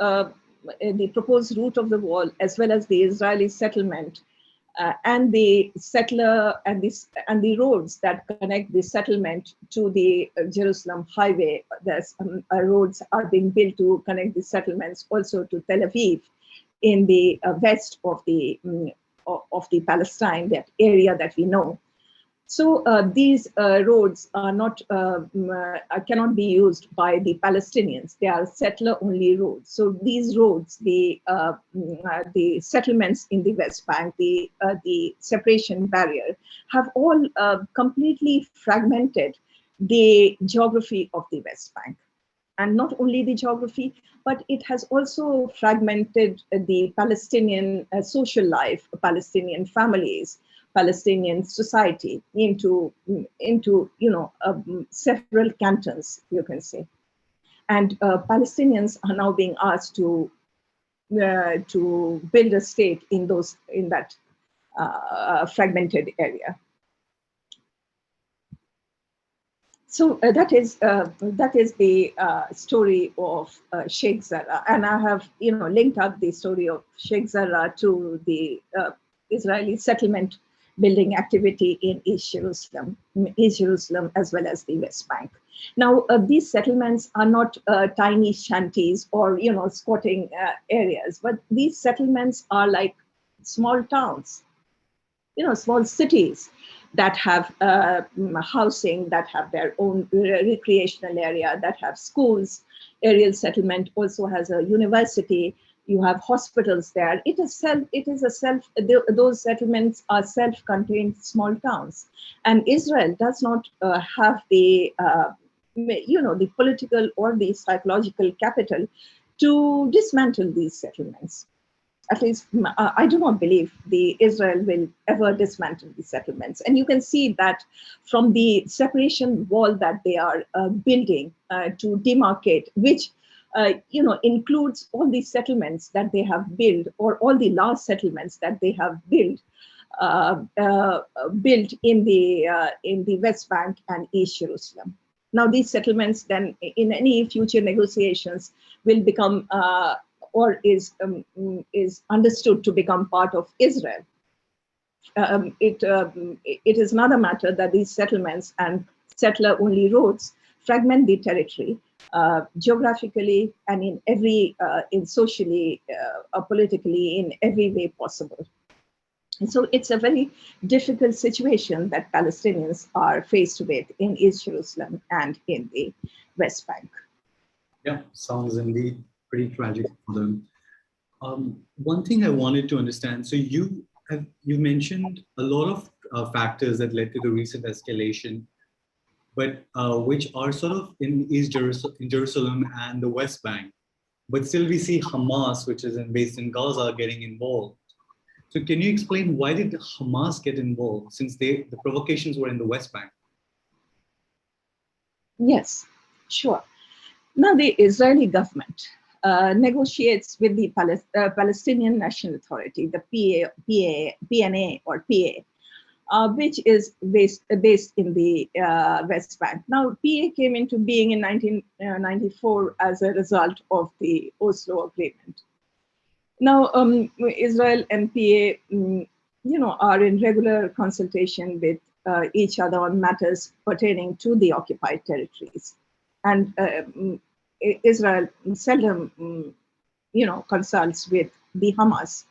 B: the proposed route of the wall, as well as the Israeli settlement and the settler and the roads that connect the settlement to the Jerusalem highway. There's roads are being built to connect the settlements also to Tel Aviv in the west of the Palestine, that area that we know. So these roads are not cannot be used by the Palestinians. They are settler-only roads. So these roads, the settlements in the West Bank, the separation barrier, have all completely fragmented the geography of the West Bank. And not only the geography, but it has also fragmented the Palestinian social life, Palestinian families, Palestinian society into several cantons, you can say. And Palestinians are now being asked to build a state in that fragmented area. So that is the story of Sheikh Zarrah, and I have linked up the story of Sheikh Zarrah to the Israeli settlement building activity in East Jerusalem as well as the West Bank. Now, these settlements are not tiny shanties or, squatting areas, but these settlements are like small towns, small cities that have housing, that have their own recreational area, that have schools. Aerial settlement also has a university. You have hospitals there. Those settlements are self-contained small towns. And Israel does not have the, the political or the psychological capital to dismantle these settlements. At least I do not believe the Israel will ever dismantle the settlements. And you can see that from the separation wall that they are building to demarcate, which includes all the settlements that they have built, or all the last settlements that they have built in the West Bank and East Jerusalem. Now, these settlements then, in any future negotiations, will become or is understood to become part of Israel. It is another matter that these settlements and settler-only roads fragment the territory geographically and in socially, politically, in every way possible. And so it's a very difficult situation that Palestinians are faced with in East Jerusalem and in the West Bank.
A: Yeah, sounds indeed pretty tragic for them. One thing I wanted to understand, so you mentioned a lot of factors that led to the recent escalation, but which are sort of in Jerusalem and the West Bank. But still we see Hamas, which is based in Gaza, getting involved. So can you explain why did Hamas get involved, since the provocations were in the West Bank?
B: Yes, sure. Now the Israeli government negotiates with the Palestinian National Authority, the PNA or PA, which is based in the West Bank. Now, PA came into being in 1994 as a result of the Oslo Agreement. Now, Israel and PA, are in regular consultation with each other on matters pertaining to the occupied territories. And Israel seldom, consults with the Hamas,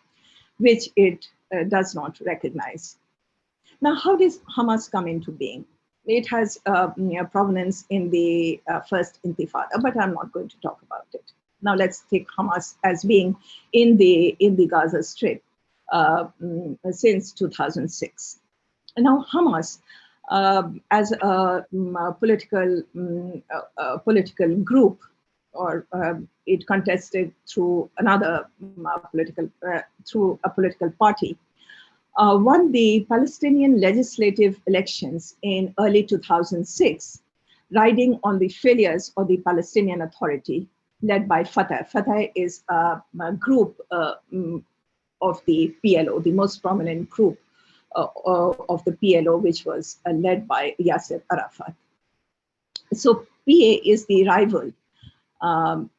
B: which it does not recognize. Now, how does Hamas come into being? It has provenance in the first Intifada, but I'm not going to talk about it. Now, let's take Hamas as being in the Gaza Strip since 2006. And now, Hamas, as a political group, or it contested through another through a political party, won the Palestinian legislative elections in early 2006, riding on the failures of the Palestinian Authority led by Fatah. Fatah is a group of the PLO, the most prominent group of the PLO, which was led by Yasser Arafat. So PA is the rival. And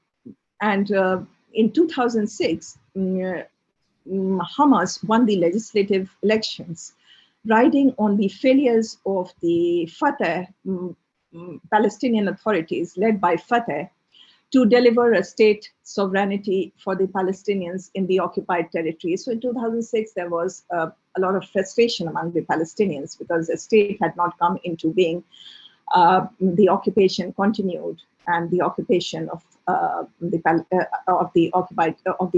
B: in 2006, Hamas won the legislative elections, riding on the failures of the Fatah, Palestinian authorities led by Fatah, to deliver a state sovereignty for the Palestinians in the occupied territory. So in 2006, there was a lot of frustration among the Palestinians because the state had not come into being. The occupation continued, and the occupation of the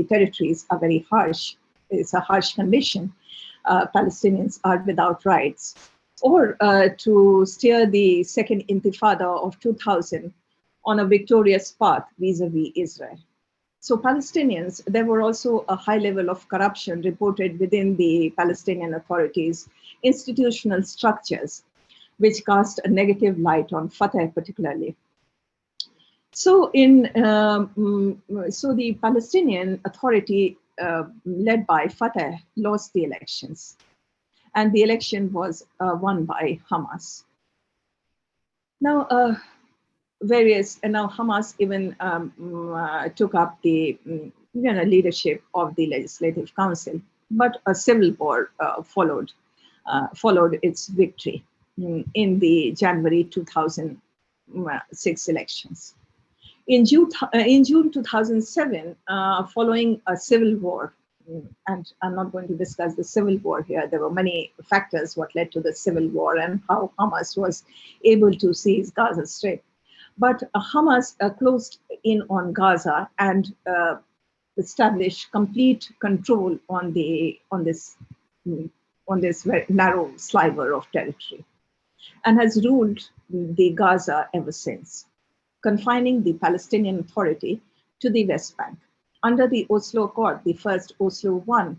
B: territories are very harsh. It's a harsh condition. Palestinians are without rights. Or to steer the second Intifada of 2000 on a victorious path vis-a-vis Israel. So Palestinians, there were also a high level of corruption reported within the Palestinian authorities, institutional structures, which cast a negative light on Fatah particularly. So so the Palestinian Authority led by Fatah lost the elections, and the election was won by Hamas. Now, now Hamas even took up the leadership of the Legislative Council, but a civil war followed its victory in the January 2000 2006 elections. In June 2007, following a civil war, and I'm not going to discuss the civil war here, there were many factors what led to the civil war and how Hamas was able to seize Gaza Strip. But Hamas closed in on Gaza and established complete control on this very narrow sliver of territory, and has ruled the Gaza ever since, confining the Palestinian Authority to the West Bank. Under the Oslo Accord, the first Oslo I,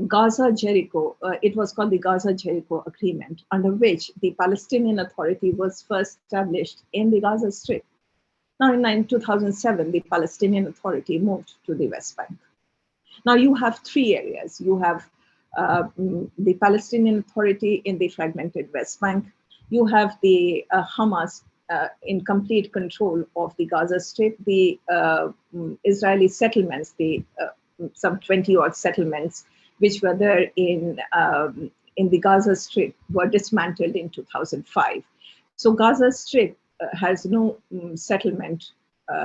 B: Gaza-Jericho, it was called the Gaza-Jericho Agreement, under which the Palestinian Authority was first established in the Gaza Strip. Now in 2007, the Palestinian Authority moved to the West Bank. Now you have three areas. You have the Palestinian Authority in the fragmented West Bank. You have the Hamas in complete control of the Gaza Strip. The Israeli settlements, some 20-odd settlements, which were there in the Gaza Strip, were dismantled in 2005. So Gaza Strip has no settlement,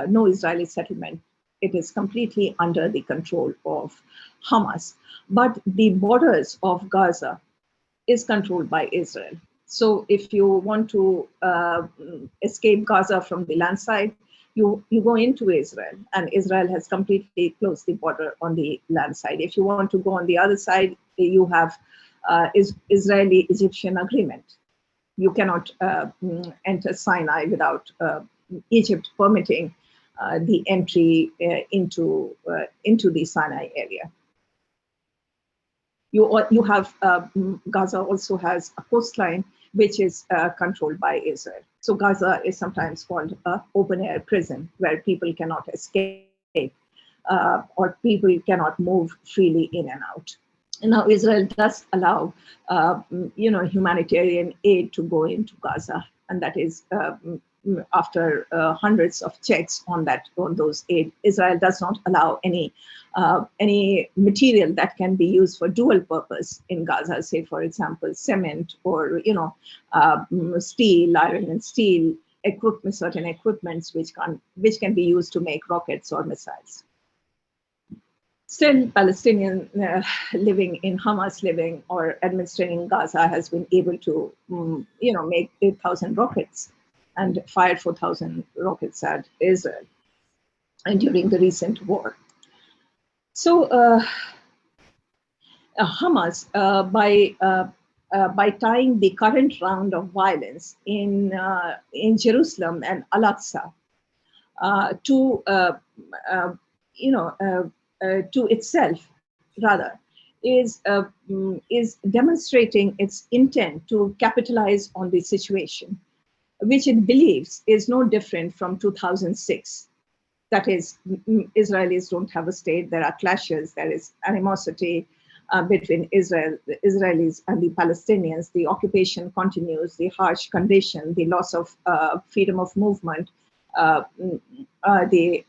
B: no Israeli settlement. It is completely under the control of Hamas. But the borders of Gaza is controlled by Israel. So if you want to escape Gaza from the land side, you go into Israel, and Israel has completely closed the border on the land side. If you want to go on the other side, you have Israeli-Egyptian agreement. You cannot enter Sinai without Egypt permitting the entry into the Sinai area. You have Gaza also has a coastline which is controlled by Israel. So Gaza is sometimes called an open-air prison where people cannot escape or people cannot move freely in and out. And now Israel does allow, humanitarian aid to go into Gaza, and that is after hundreds of checks on those aid. Israel does not allow any material that can be used for dual purpose in Gaza, say for example cement or steel, iron and steel equipment, certain equipments which can be used to make rockets or missiles. Still, Palestinian living in Hamas living or administrating Gaza has been able to make 8,000 rockets and fired 4,000 rockets at Israel and during the recent war. So Hamas, by tying the current round of violence in Jerusalem and Al-Aqsa to itself, rather, is demonstrating its intent to capitalize on the situation, which it believes is no different from 2006. That is, Israelis don't have a state, there are clashes, there is animosity between the Israelis and the Palestinians, the occupation continues, the harsh condition, the loss of freedom of movement, the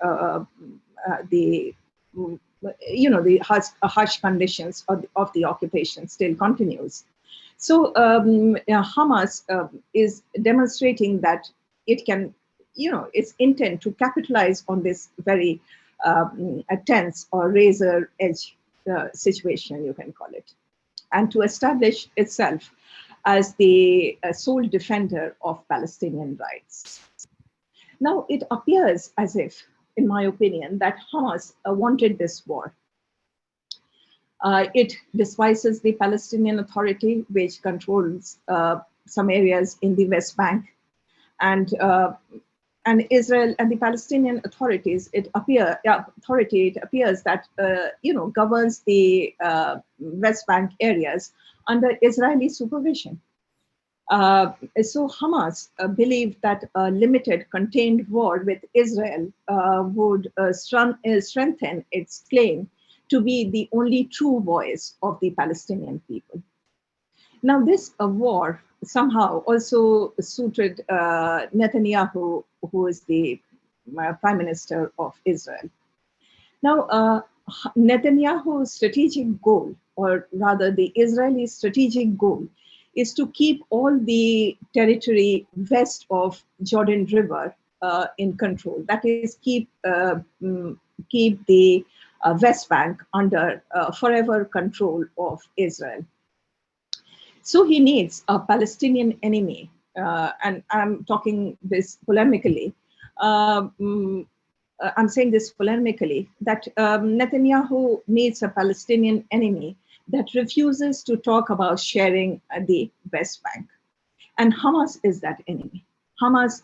B: harsh conditions of the occupation still continues. So Hamas is demonstrating that it can, its intent to capitalize on this very tense or razor edge situation, you can call it, and to establish itself as the sole defender of Palestinian rights. Now, it appears as if, in my opinion, that Hamas wanted this war. It despises the Palestinian Authority, which controls some areas in the West Bank, and Israel and the Palestinian authorities. It appears that governs the West Bank areas under Israeli supervision. So Hamas believed that a limited, contained war with Israel would strengthen its claim to be the only true voice of the Palestinian people. Now, this war somehow also suited Netanyahu, who is the Prime Minister of Israel. Now, Netanyahu's strategic goal, or rather the Israeli strategic goal, is to keep all the territory west of Jordan River in control. That is, keep the West Bank under forever control of Israel. So he needs a Palestinian enemy, and I'm talking this polemically. I'm saying this polemically, that Netanyahu needs a Palestinian enemy that refuses to talk about sharing the West Bank. And Hamas is that enemy. Hamas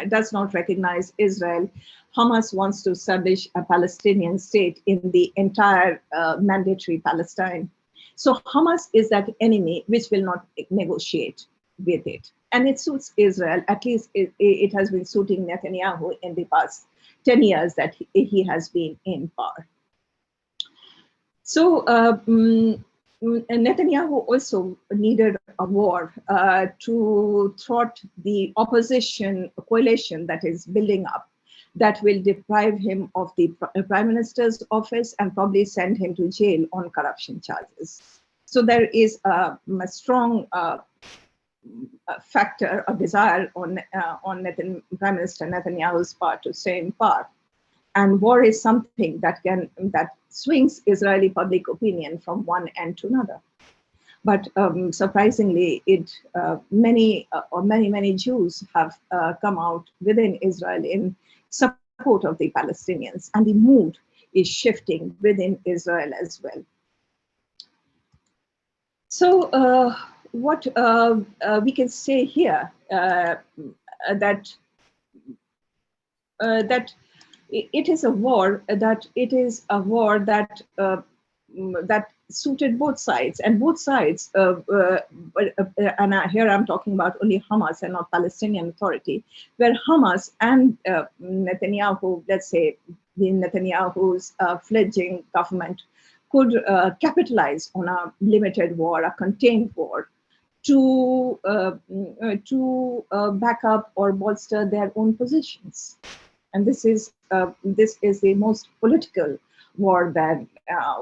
B: does not recognize Israel. Hamas wants to establish a Palestinian state in the entire mandatory Palestine. So Hamas is that enemy which will not negotiate with it. And it suits Israel, at least it has been suiting Netanyahu in the past 10 years that he has been in power. So Netanyahu also needed a war to thwart the opposition coalition that is building up, that will deprive him of the prime minister's office and probably send him to jail on corruption charges. So there is a strong factor, a desire on Prime Minister Netanyahu's part to stay in power. And war is something that swings Israeli public opinion from one end to another. But surprisingly, many Jews have come out within Israel in support of the Palestinians, and the mood is shifting within Israel as well. So what we can say here that it is a war that suited both sides, and both sides, and here I'm talking about only Hamas and not Palestinian Authority, where Hamas and Netanyahu, let's say Netanyahu's fledgling government, could capitalize on a limited war, a contained war, to back up or bolster their own positions. And this is the most political war that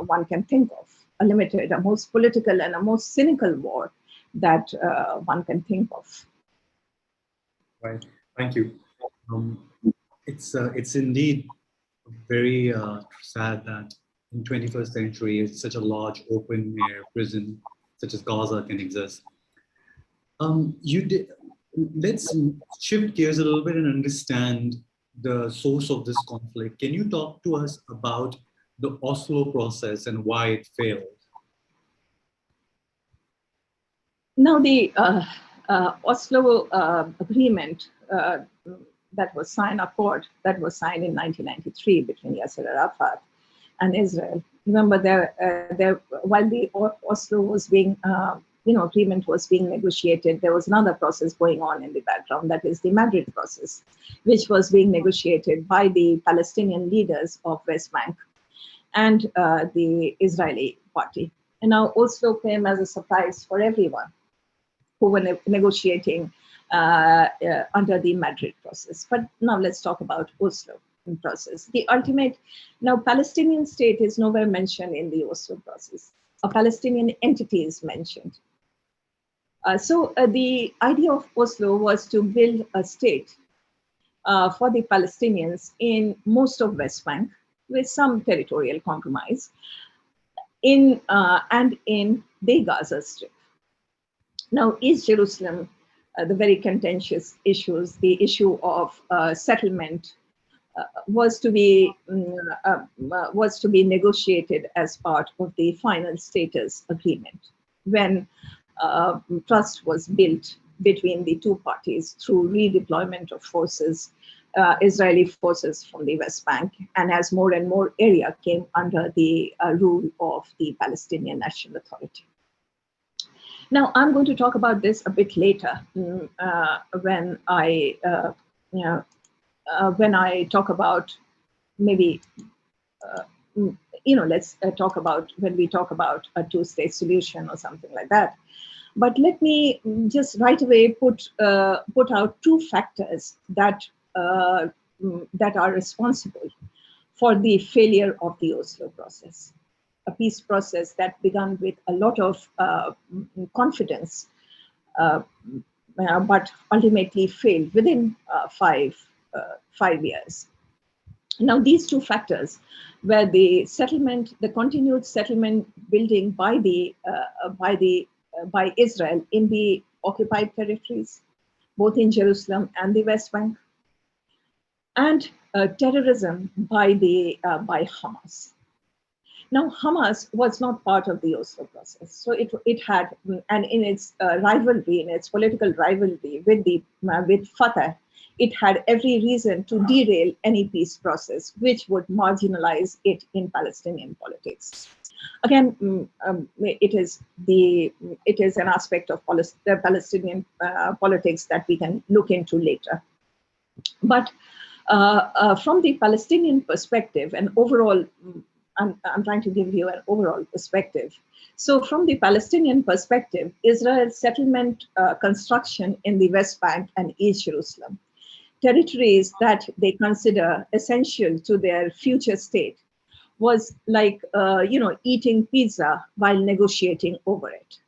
B: one can think of, a most political and a most cynical war that one can think of.
A: Right. Thank you. It's indeed very sad that in 21st century, such a large open air prison such as Gaza can exist. Let's shift gears a little bit and understand the source of this conflict. Can you talk to us about the Oslo process and why it failed?
B: Now, the Oslo agreement that was signed in 1993 between Yasser Arafat and Israel. Remember, while the Oslo was being agreement was being negotiated, there was another process going on in the background, that is the Madrid process, which was being negotiated by the Palestinian leaders of West Bank and the Israeli party. And now Oslo came as a surprise for everyone who were negotiating under the Madrid process. But now let's talk about Oslo process. The ultimate, now Palestinian state is nowhere mentioned in the Oslo process. A Palestinian entity is mentioned. So the idea of Oslo was to build a state for the Palestinians in most of West Bank with some territorial compromise and in the Gaza Strip. Now, East Jerusalem, the very contentious issues, the issue of settlement was to be negotiated as part of the final status agreement when trust was built between the two parties through redeployment of forces, Israeli forces from the West Bank, and as more and more area came under the rule of the Palestinian National Authority. Now, I'm going to talk about this a bit later when I talk about maybe, let's talk about when we talk about a two-state solution or something like that. But let me just right away put out two factors that are responsible for the failure of the Oslo process. a peace process that began with a lot of confidence, but ultimately failed within 5 years. Now, these two factors were the settlement, the continued settlement building by Israel in the occupied territories, both in Jerusalem and the West Bank, and terrorism by Hamas. Now, Hamas was not part of the Oslo process, so it had, and in its rivalry, in its political rivalry with Fatah, it had every reason to derail any peace process which would marginalize it in Palestinian politics. Again, it is an aspect of the Palestinian politics that we can look into later. But from the Palestinian perspective, and overall, I'm trying to give you an overall perspective. So from the Palestinian perspective, Israel's settlement construction in the West Bank and East Jerusalem, territories that they consider essential to their future state, was like eating pizza while negotiating over it.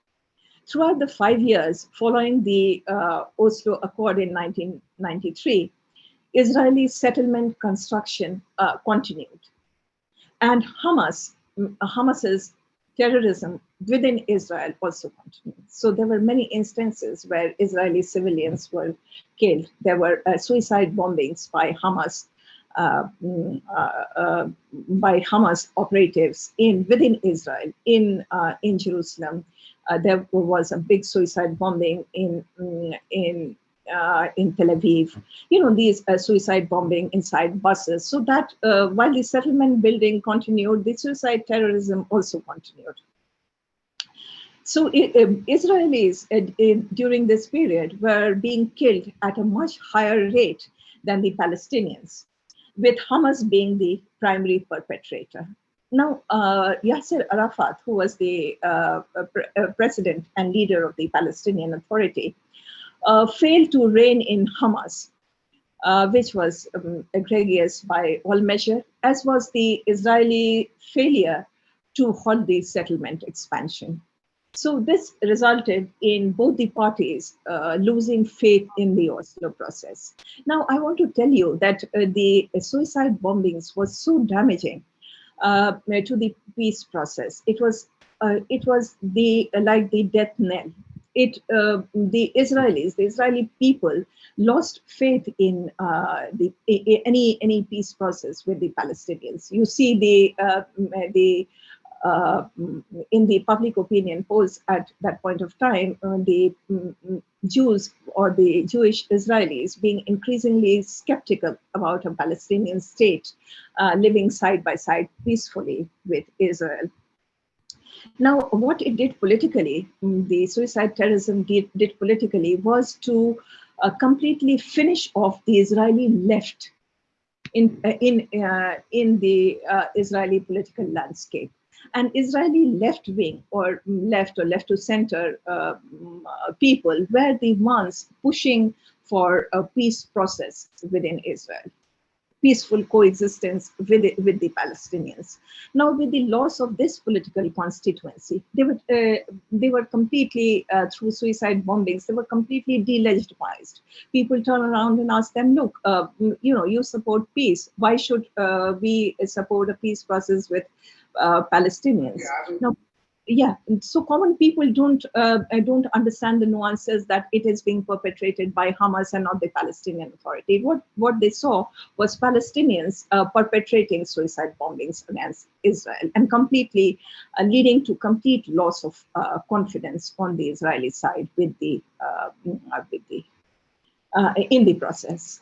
B: Throughout the 5 years following the Oslo Accord in 1993, Israeli settlement construction continued. And Hamas's terrorism within Israel also continued. So there were many instances where Israeli civilians were killed. There were suicide bombings by Hamas operatives within Israel in Jerusalem. There was a big suicide bombing in Tel Aviv, these suicide bombing inside buses. So that while the settlement building continued, the suicide terrorism also continued. So Israelis during this period were being killed at a much higher rate than the Palestinians, with Hamas being the primary perpetrator. Now, Yasser Arafat, who was the president and leader of the Palestinian Authority, failed to rein in Hamas, which was egregious by all measure, as was the Israeli failure to halt the settlement expansion. So this resulted in both the parties losing faith in the Oslo process. Now, I want to tell you that the suicide bombings was so damaging to the peace process. It was like the death knell. The Israeli people lost faith in any peace process with the Palestinians. You see in the public opinion polls at that point of time, the Jews or the Jewish Israelis being increasingly skeptical about a Palestinian state living side by side peacefully with Israel. Now, what it did politically, the suicide terrorism did politically, was to completely finish off the Israeli left in the Israeli political landscape. And Israeli left wing or left to center people were the ones pushing for a peace process within Israel, peaceful coexistence with the Palestinians. Now, with the loss of this political constituency, they were completely, through suicide bombings, they were completely delegitimized. People turn around and ask them, look, you support peace. Why should we support a peace process with Palestinians? Now, so common people don't understand the nuances that it is being perpetrated by Hamas and not the Palestinian Authority. What they saw was Palestinians perpetrating suicide bombings against Israel and completely leading to complete loss of confidence on the Israeli side in the process.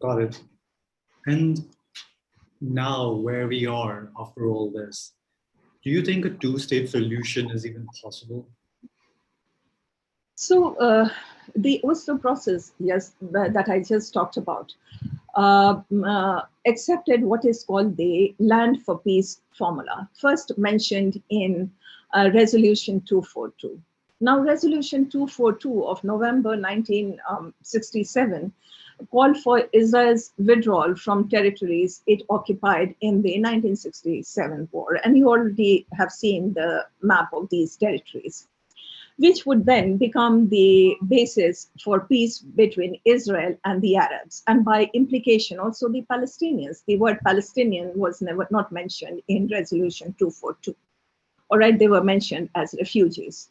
A: Got it. And now, where we are after all this, do you think a two-state solution is even possible?
B: So the Oslo process, yes, that I just talked about, accepted what is called the Land for Peace formula, first mentioned in Resolution 242. Now, Resolution 242 of November 1967 called for Israel's withdrawal from territories it occupied in the 1967 war. And you already have seen the map of these territories, which would then become the basis for peace between Israel and the Arabs, and by implication also the Palestinians. The word Palestinian was not mentioned in Resolution 242. All right, they were mentioned as refugees.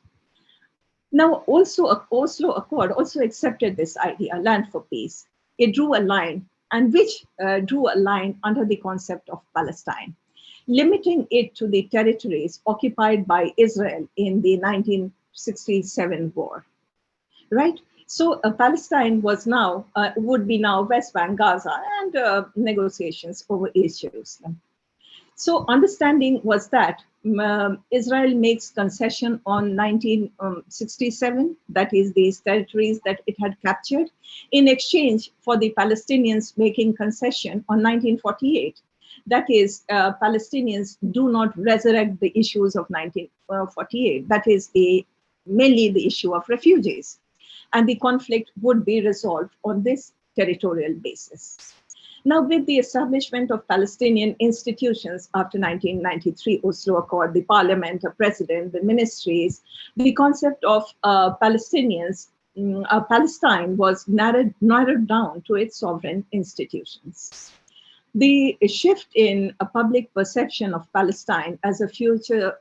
B: Now, also, Oslo Accord also accepted this idea, land for peace. It drew a line, and which drew a line under the concept of Palestine, limiting it to the territories occupied by Israel in the 1967 war, right? So Palestine was now, would be now West Bank, Gaza, and negotiations over East Jerusalem. So understanding was that Israel makes concession on 1967, that is these territories that it had captured, in exchange for the Palestinians making concession on 1948. That is, Palestinians do not resurrect the issues of 1948. That is mainly the issue of refugees. And the conflict would be resolved on this territorial basis. Now, with the establishment of Palestinian institutions after 1993 Oslo Accord, the parliament, a president, the ministries, the concept of Palestinians, Palestine was narrowed down to its sovereign institutions. The shift in a public perception of Palestine as a future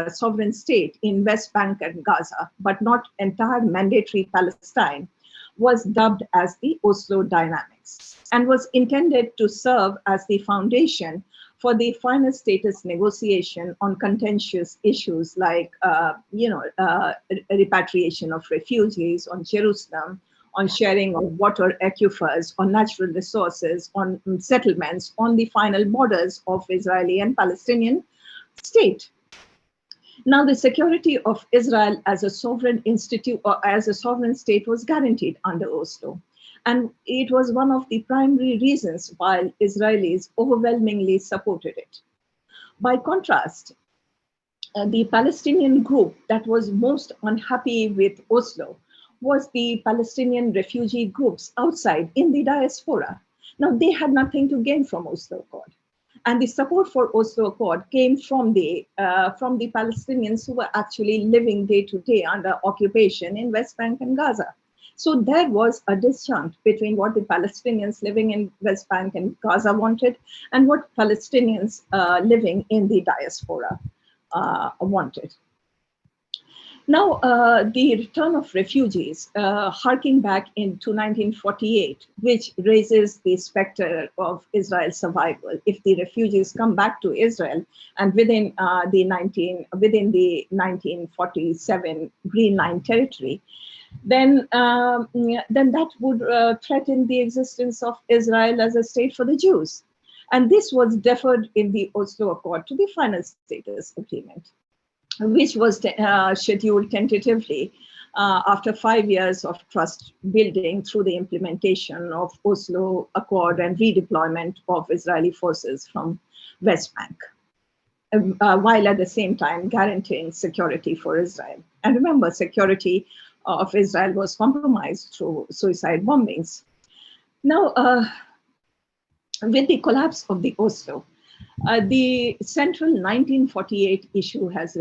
B: sovereign state in West Bank and Gaza, but not entire mandatory Palestine, was dubbed as the Oslo Dynamics, and was intended to serve as the foundation for the final status negotiation on contentious issues like, repatriation of refugees, on Jerusalem, on sharing of water aquifers, on natural resources, on settlements, on the final borders of Israeli and Palestinian state. Now, the security of Israel as a sovereign institute or as a sovereign state was guaranteed under Oslo. And it was one of the primary reasons why Israelis overwhelmingly supported it. By contrast, the Palestinian group that was most unhappy with Oslo was the Palestinian refugee groups outside in the diaspora. Now, they had nothing to gain from Oslo Accord. And the support for Oslo Accord came from the Palestinians who were actually living day to day under occupation in West Bank and Gaza. So there was a disjunct between what the Palestinians living in West Bank and Gaza wanted and what Palestinians living in the diaspora wanted. Now, the return of refugees, harking back into 1948, which raises the specter of Israel's survival. If the refugees come back to Israel and within the 1947 Green Line territory, then that would threaten the existence of Israel as a state for the Jews. And this was deferred in the Oslo Accord to the final status agreement, which was scheduled tentatively after 5 years of trust building through the implementation of Oslo Accord and redeployment of Israeli forces from West Bank, while at the same time guaranteeing security for Israel. And remember, security of Israel was compromised through suicide bombings. Now, with the collapse of the Oslo, the central 1948 issue has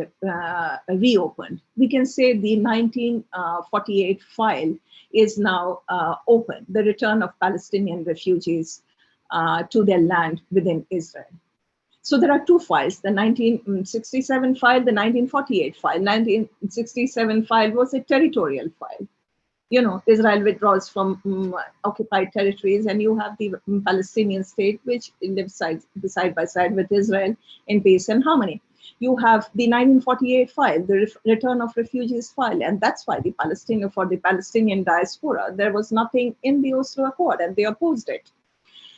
B: reopened. We can say the 1948 file is now open, the return of Palestinian refugees to their land within Israel. So there are two files, the 1967 file, the 1948 file. 1967 file was a territorial file. You know, Israel withdraws from occupied territories, and you have the Palestinian state, which lives side by side with Israel in peace and harmony. You have the 1948 file, the return of refugees file, and that's why for the Palestinian diaspora, there was nothing in the Oslo Accord, and they opposed it.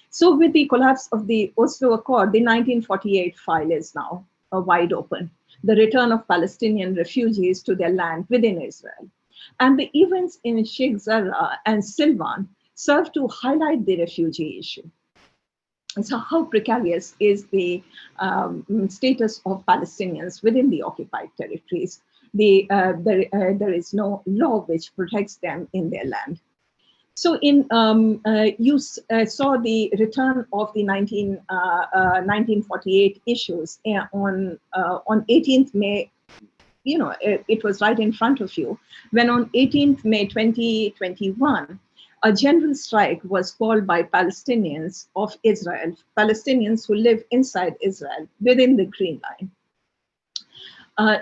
B: So with the collapse of the Oslo Accord, the 1948 file is now wide open, the return of Palestinian refugees to their land within Israel. And the events in Sheikh Jarrah and Silvan serve to highlight the refugee issue. And so how precarious is the status of Palestinians within the occupied territories? There is no law which protects them in their land. So you saw the return of the 1948 issues on 18th May. You know, it was right in front of you, when on 18th May 2021, a general strike was called by Palestinians of Israel, Palestinians who live inside Israel within the Green Line,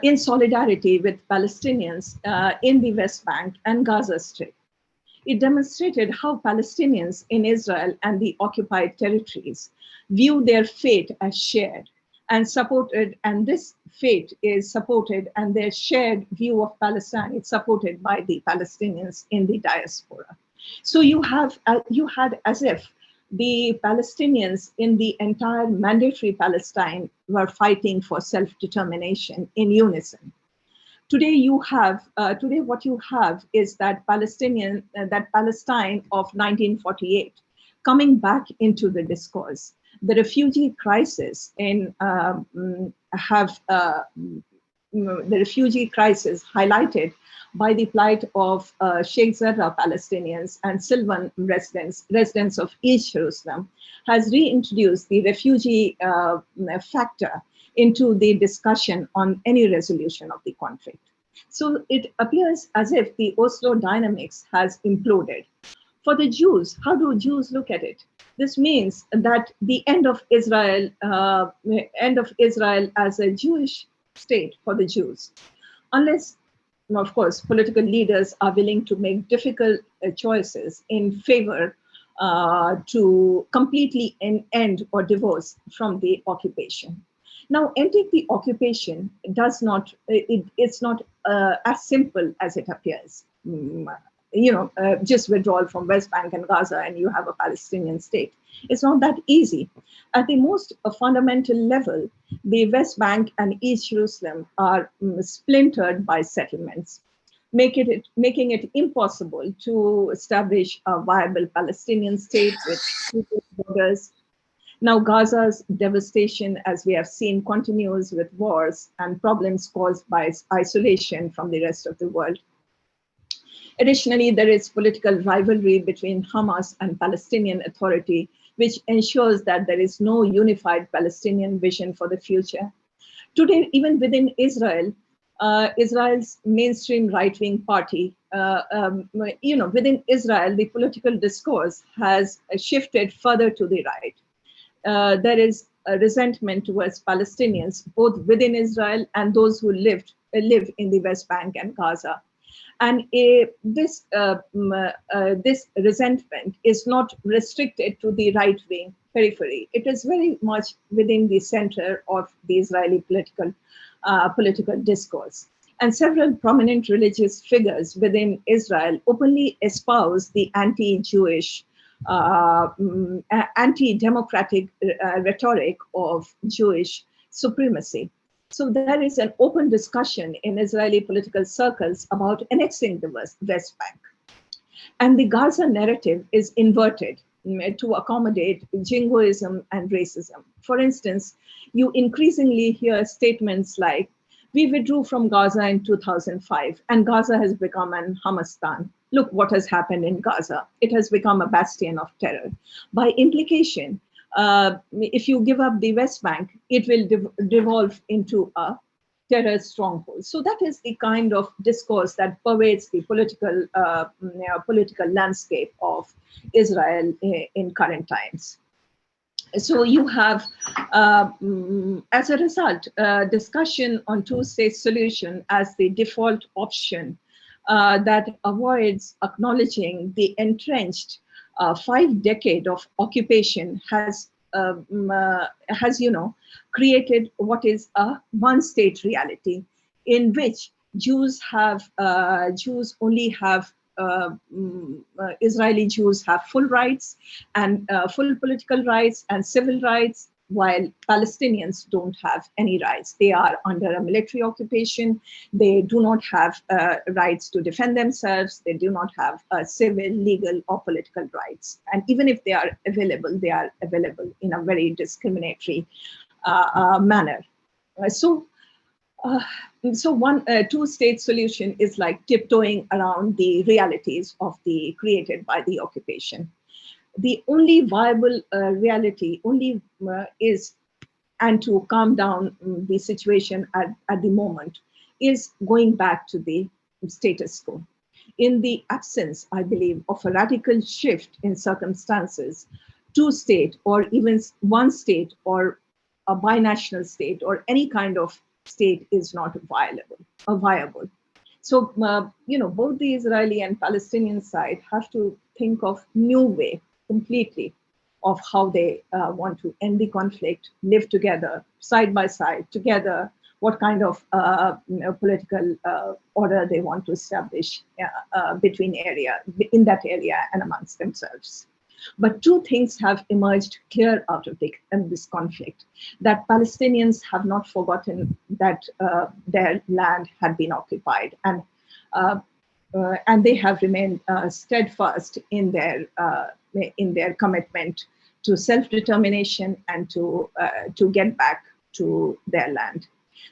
B: in solidarity with Palestinians in the West Bank and Gaza Strip. It demonstrated how Palestinians in Israel and the occupied territories view their fate as shared and supported, and this fate is supported, and their shared view of Palestine is supported by the Palestinians in the diaspora. So you had as if the Palestinians in the entire Mandatory Palestine were fighting for self-determination in unison. Today, what you have is that Palestine of 1948 coming back into the discourse. The refugee crisis the refugee crisis highlighted by the plight of Sheikh Zarrah Palestinians and Sylvan residents of East Jerusalem, has reintroduced the refugee factor into the discussion on any resolution of the conflict. So it appears as if the Oslo dynamics has imploded. For the Jews, how do Jews look at it? This means that the end of Israel as a Jewish state for the Jews, unless, of course, political leaders are willing to make difficult choices in favor to completely end or divorce from the occupation. Now, ending the occupation it's not as simple as it appears. Just withdrawal from West Bank and Gaza and you have a Palestinian state. It's not that easy. At the most fundamental level, the West Bank and East Jerusalem are splintered by settlements, making it impossible to establish a viable Palestinian state with borders. Now, Gaza's devastation, as we have seen, continues with wars and problems caused by isolation from the rest of the world. Additionally, there is political rivalry between Hamas and Palestinian Authority, which ensures that there is no unified Palestinian vision for the future. Today, even within Israel, Israel's mainstream right-wing party, within Israel, the political discourse has shifted further to the right. There is a resentment towards Palestinians, both within Israel and those who live in the West Bank and Gaza. And this resentment is not restricted to the right-wing periphery. It is very much within the center of the Israeli political discourse. And several prominent religious figures within Israel openly espouse the anti-Jewish, anti-democratic rhetoric of Jewish supremacy. So there is an open discussion in Israeli political circles about annexing the West Bank. And the Gaza narrative is inverted to accommodate jingoism and racism. For instance, you increasingly hear statements like, we withdrew from Gaza in 2005 and Gaza has become an Hamastan. Look what has happened in Gaza. It has become a bastion of terror. By implication, if you give up the West Bank, it will devolve into a terror stronghold. So that is the kind of discourse that pervades the political landscape of Israel in current times. So you have, as a result, discussion on two-state solution as the default option that avoids acknowledging the entrenched 5 decades of occupation has created what is a one-state reality in which Israeli Jews have full rights and full political rights and civil rights, while Palestinians don't have any rights. They are under a military occupation. They do not have rights to defend themselves. They do not have civil, legal, or political rights. And even if they are available in a very discriminatory manner. So Uh, so one two-state solution is like tiptoeing around the realities of the created by the occupation. The only viable reality is, and to calm down the situation at the moment, is going back to the status quo. In the absence, I believe, of a radical shift in circumstances, two-state or even one state or a binational state or any kind of state is not viable. So, both the Israeli and Palestinian side have to think of new way completely of how they want to end the conflict, live together, side by side, together, what kind of political order they want to establish in that area and amongst themselves. But two things have emerged clear out of this conflict: that Palestinians have not forgotten that their land had been occupied, and they have remained steadfast in their commitment to self-determination and to get back to their land.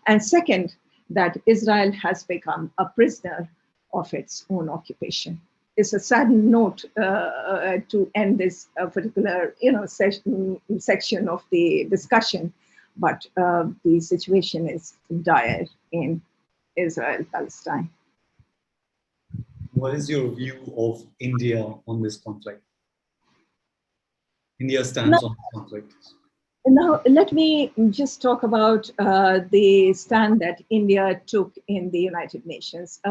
B: And second, that Israel has become a prisoner of its own occupation. It's a sad note to end this particular section of the discussion, but the situation is dire in Israel-Palestine.
A: What is your view of India on this conflict? India's stance on this conflict?
B: Now, let me just talk about the stand that India took in the United Nations.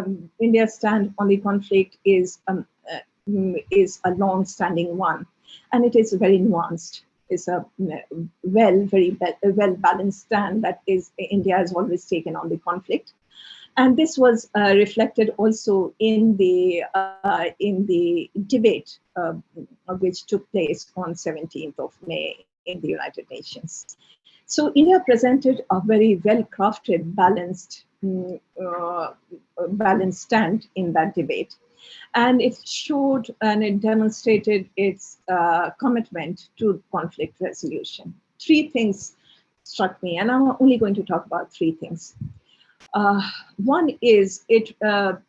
B: India's stand on the conflict is a long-standing one, and it is very nuanced. It's a very well-balanced stand that India has always taken on the conflict. And this was reflected also in the debate which took place on 17th of May in the United Nations. So India presented a very well-crafted, balanced stand in that debate. And it showed and it demonstrated its commitment to conflict resolution. Three things struck me, and I'm only going to talk about three things. One is our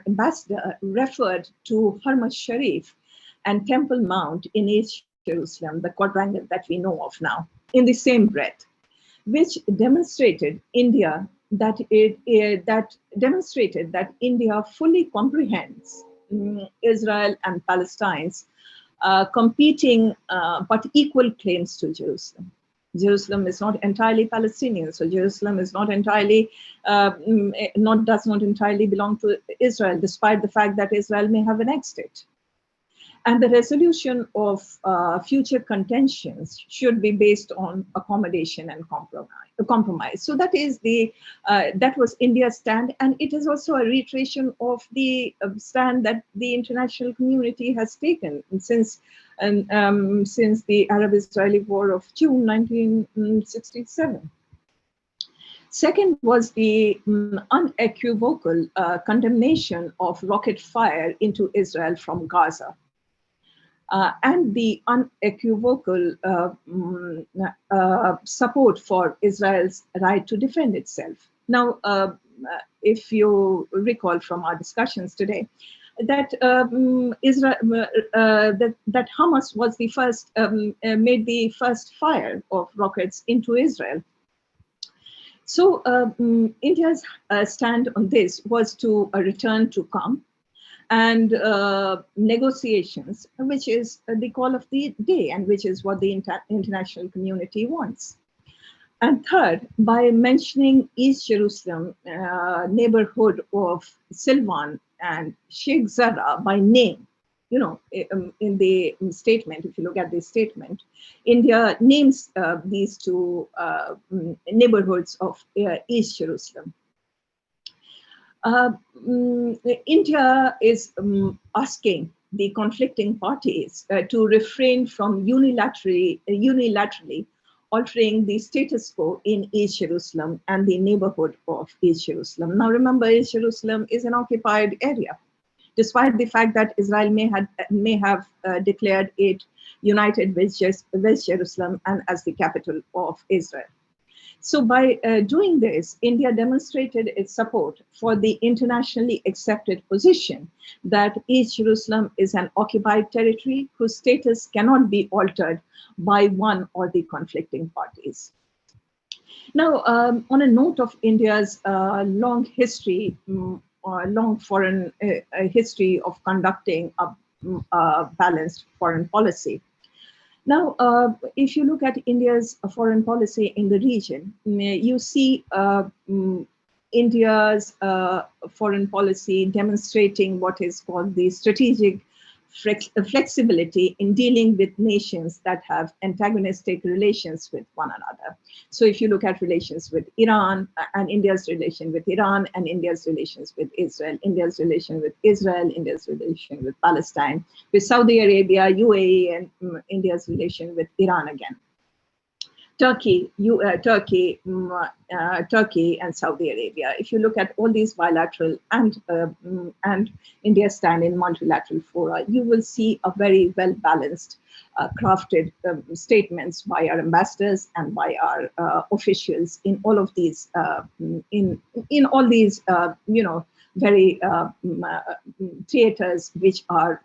B: ambassador referred to Harma Sharif and Temple Mount in East Jerusalem, the quadrangle that we know of now, in the same breath, which demonstrated that India fully comprehends Israel and Palestine's competing but equal claims to Jerusalem. Jerusalem is not entirely Palestinian, so Jerusalem is not entirely does not entirely belong to Israel, despite the fact that Israel may have annexed it. And the resolution of future contentions should be based on accommodation and compromise. So that is that was India's stand, and it is also a reiteration of the stand that the international community has taken since the Arab-Israeli War of June 1967. Second was the unequivocal condemnation of rocket fire into Israel from Gaza. And the unequivocal support for Israel's right to defend itself. Now, if you recall from our discussions today, that that Hamas was the first made the first fire of rockets into Israel. So India's stand on this was to return to calm and negotiations, which is the call of the day and which is what the international community wants. And third, by mentioning East Jerusalem neighborhood of Silvan and Sheikh Zara by name, in the statement, if you look at the statement, India names these two neighborhoods of East Jerusalem. India is asking the conflicting parties to refrain from unilaterally altering the status quo in East Jerusalem and the neighborhood of East Jerusalem. Now remember, East Jerusalem is an occupied area, despite the fact that Israel may have declared it united with West Jerusalem and as the capital of Israel. So by doing this, India demonstrated its support for the internationally accepted position that East Jerusalem is an occupied territory whose status cannot be altered by one or the conflicting parties. Now, on a note of India's long history, long foreign history of conducting a balanced foreign policy. Now, if you look at India's foreign policy in the region, you see India's foreign policy demonstrating what is called the strategic flexibility in dealing with nations that have antagonistic relations with one another. So if you look at relations with Iran and India's relation with Iran and India's relations with Israel, India's relation with Israel, India's relation with Palestine, with Saudi Arabia, UAE, and India's relation with Iran again. Turkey, Turkey and Saudi Arabia. If you look at all these bilateral and India stand in multilateral fora, you will see a very well balanced, crafted statements by our ambassadors and by our officials in all of these, in all these, very theaters which are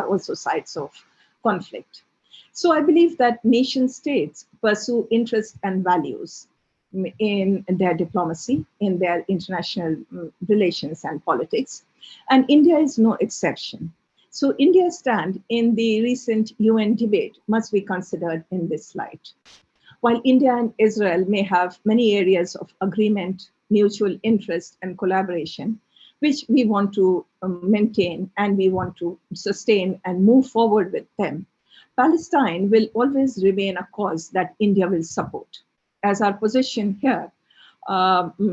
B: also sites of conflict. So I believe that nation states pursue interests and values in their diplomacy, in their international relations and politics, and India is no exception. So India's stand in the recent UN debate must be considered in this light. While India and Israel may have many areas of agreement, mutual interest, and collaboration, which we want to maintain and we want to sustain and move forward with them, Palestine will always remain a cause that India will support, as our position here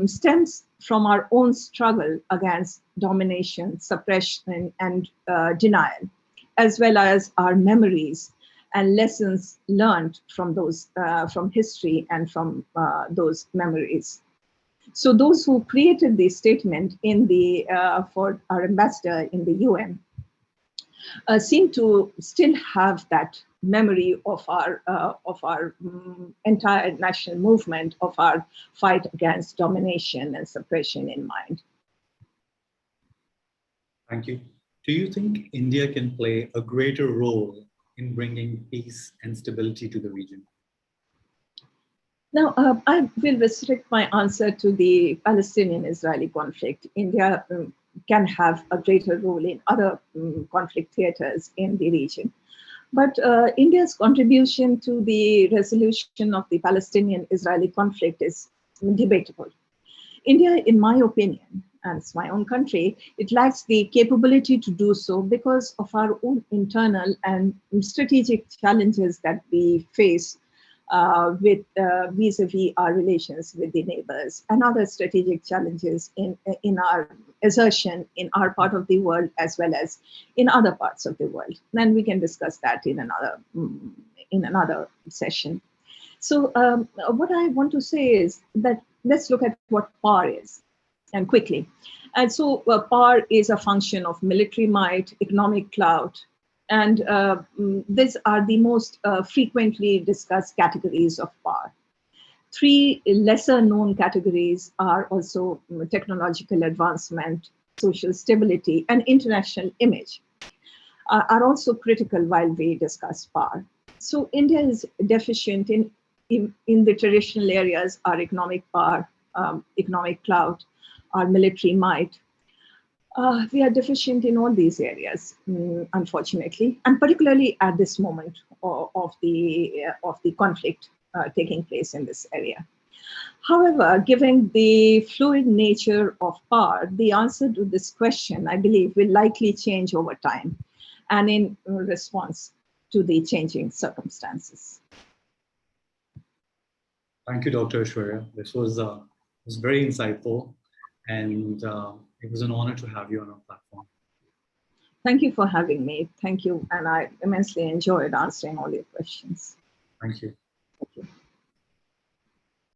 B: stems from our own struggle against domination, suppression, and denial, as well as our memories and lessons learned from those, from history and from those memories. So those who created the statement in the, for our ambassador in the UN, seem to still have that memory of our entire national movement, of our fight against domination and suppression in mind.
A: Thank you. Do you think India can play a greater role in bringing peace and stability to the region?
B: Now, I will restrict my answer to the Palestinian-Israeli conflict. India can have a greater role in other conflict theaters in the region. But India's contribution to the resolution of the Palestinian-Israeli conflict is debatable. India, in my opinion, and it's my own country, it lacks the capability to do so because of our own internal and strategic challenges that we face with vis-a-vis our relations with the neighbors and other strategic challenges in our assertion in our part of the world as well as in other parts of the world. And we can discuss that in another session. So what I want to say is that let's look at what power is, and quickly. And so power is a function of military might, economic clout, and these are the most frequently discussed categories of power. Three lesser known categories are also technological advancement, social stability, and international image are also critical while we discuss power. So India is deficient in the traditional areas, our economic power, economic clout, our military might. We are deficient in all these areas, unfortunately, and particularly at this moment of the conflict taking place in this area. However, given the fluid nature of power, the answer to this question, I believe, will likely change over time and in response to the changing circumstances.
A: Thank you, Dr. Ashwarya. This was very insightful, and it was an honor to have you on our platform.
B: Thank you for having me. Thank you. And I immensely enjoyed answering all your questions.
A: Thank you.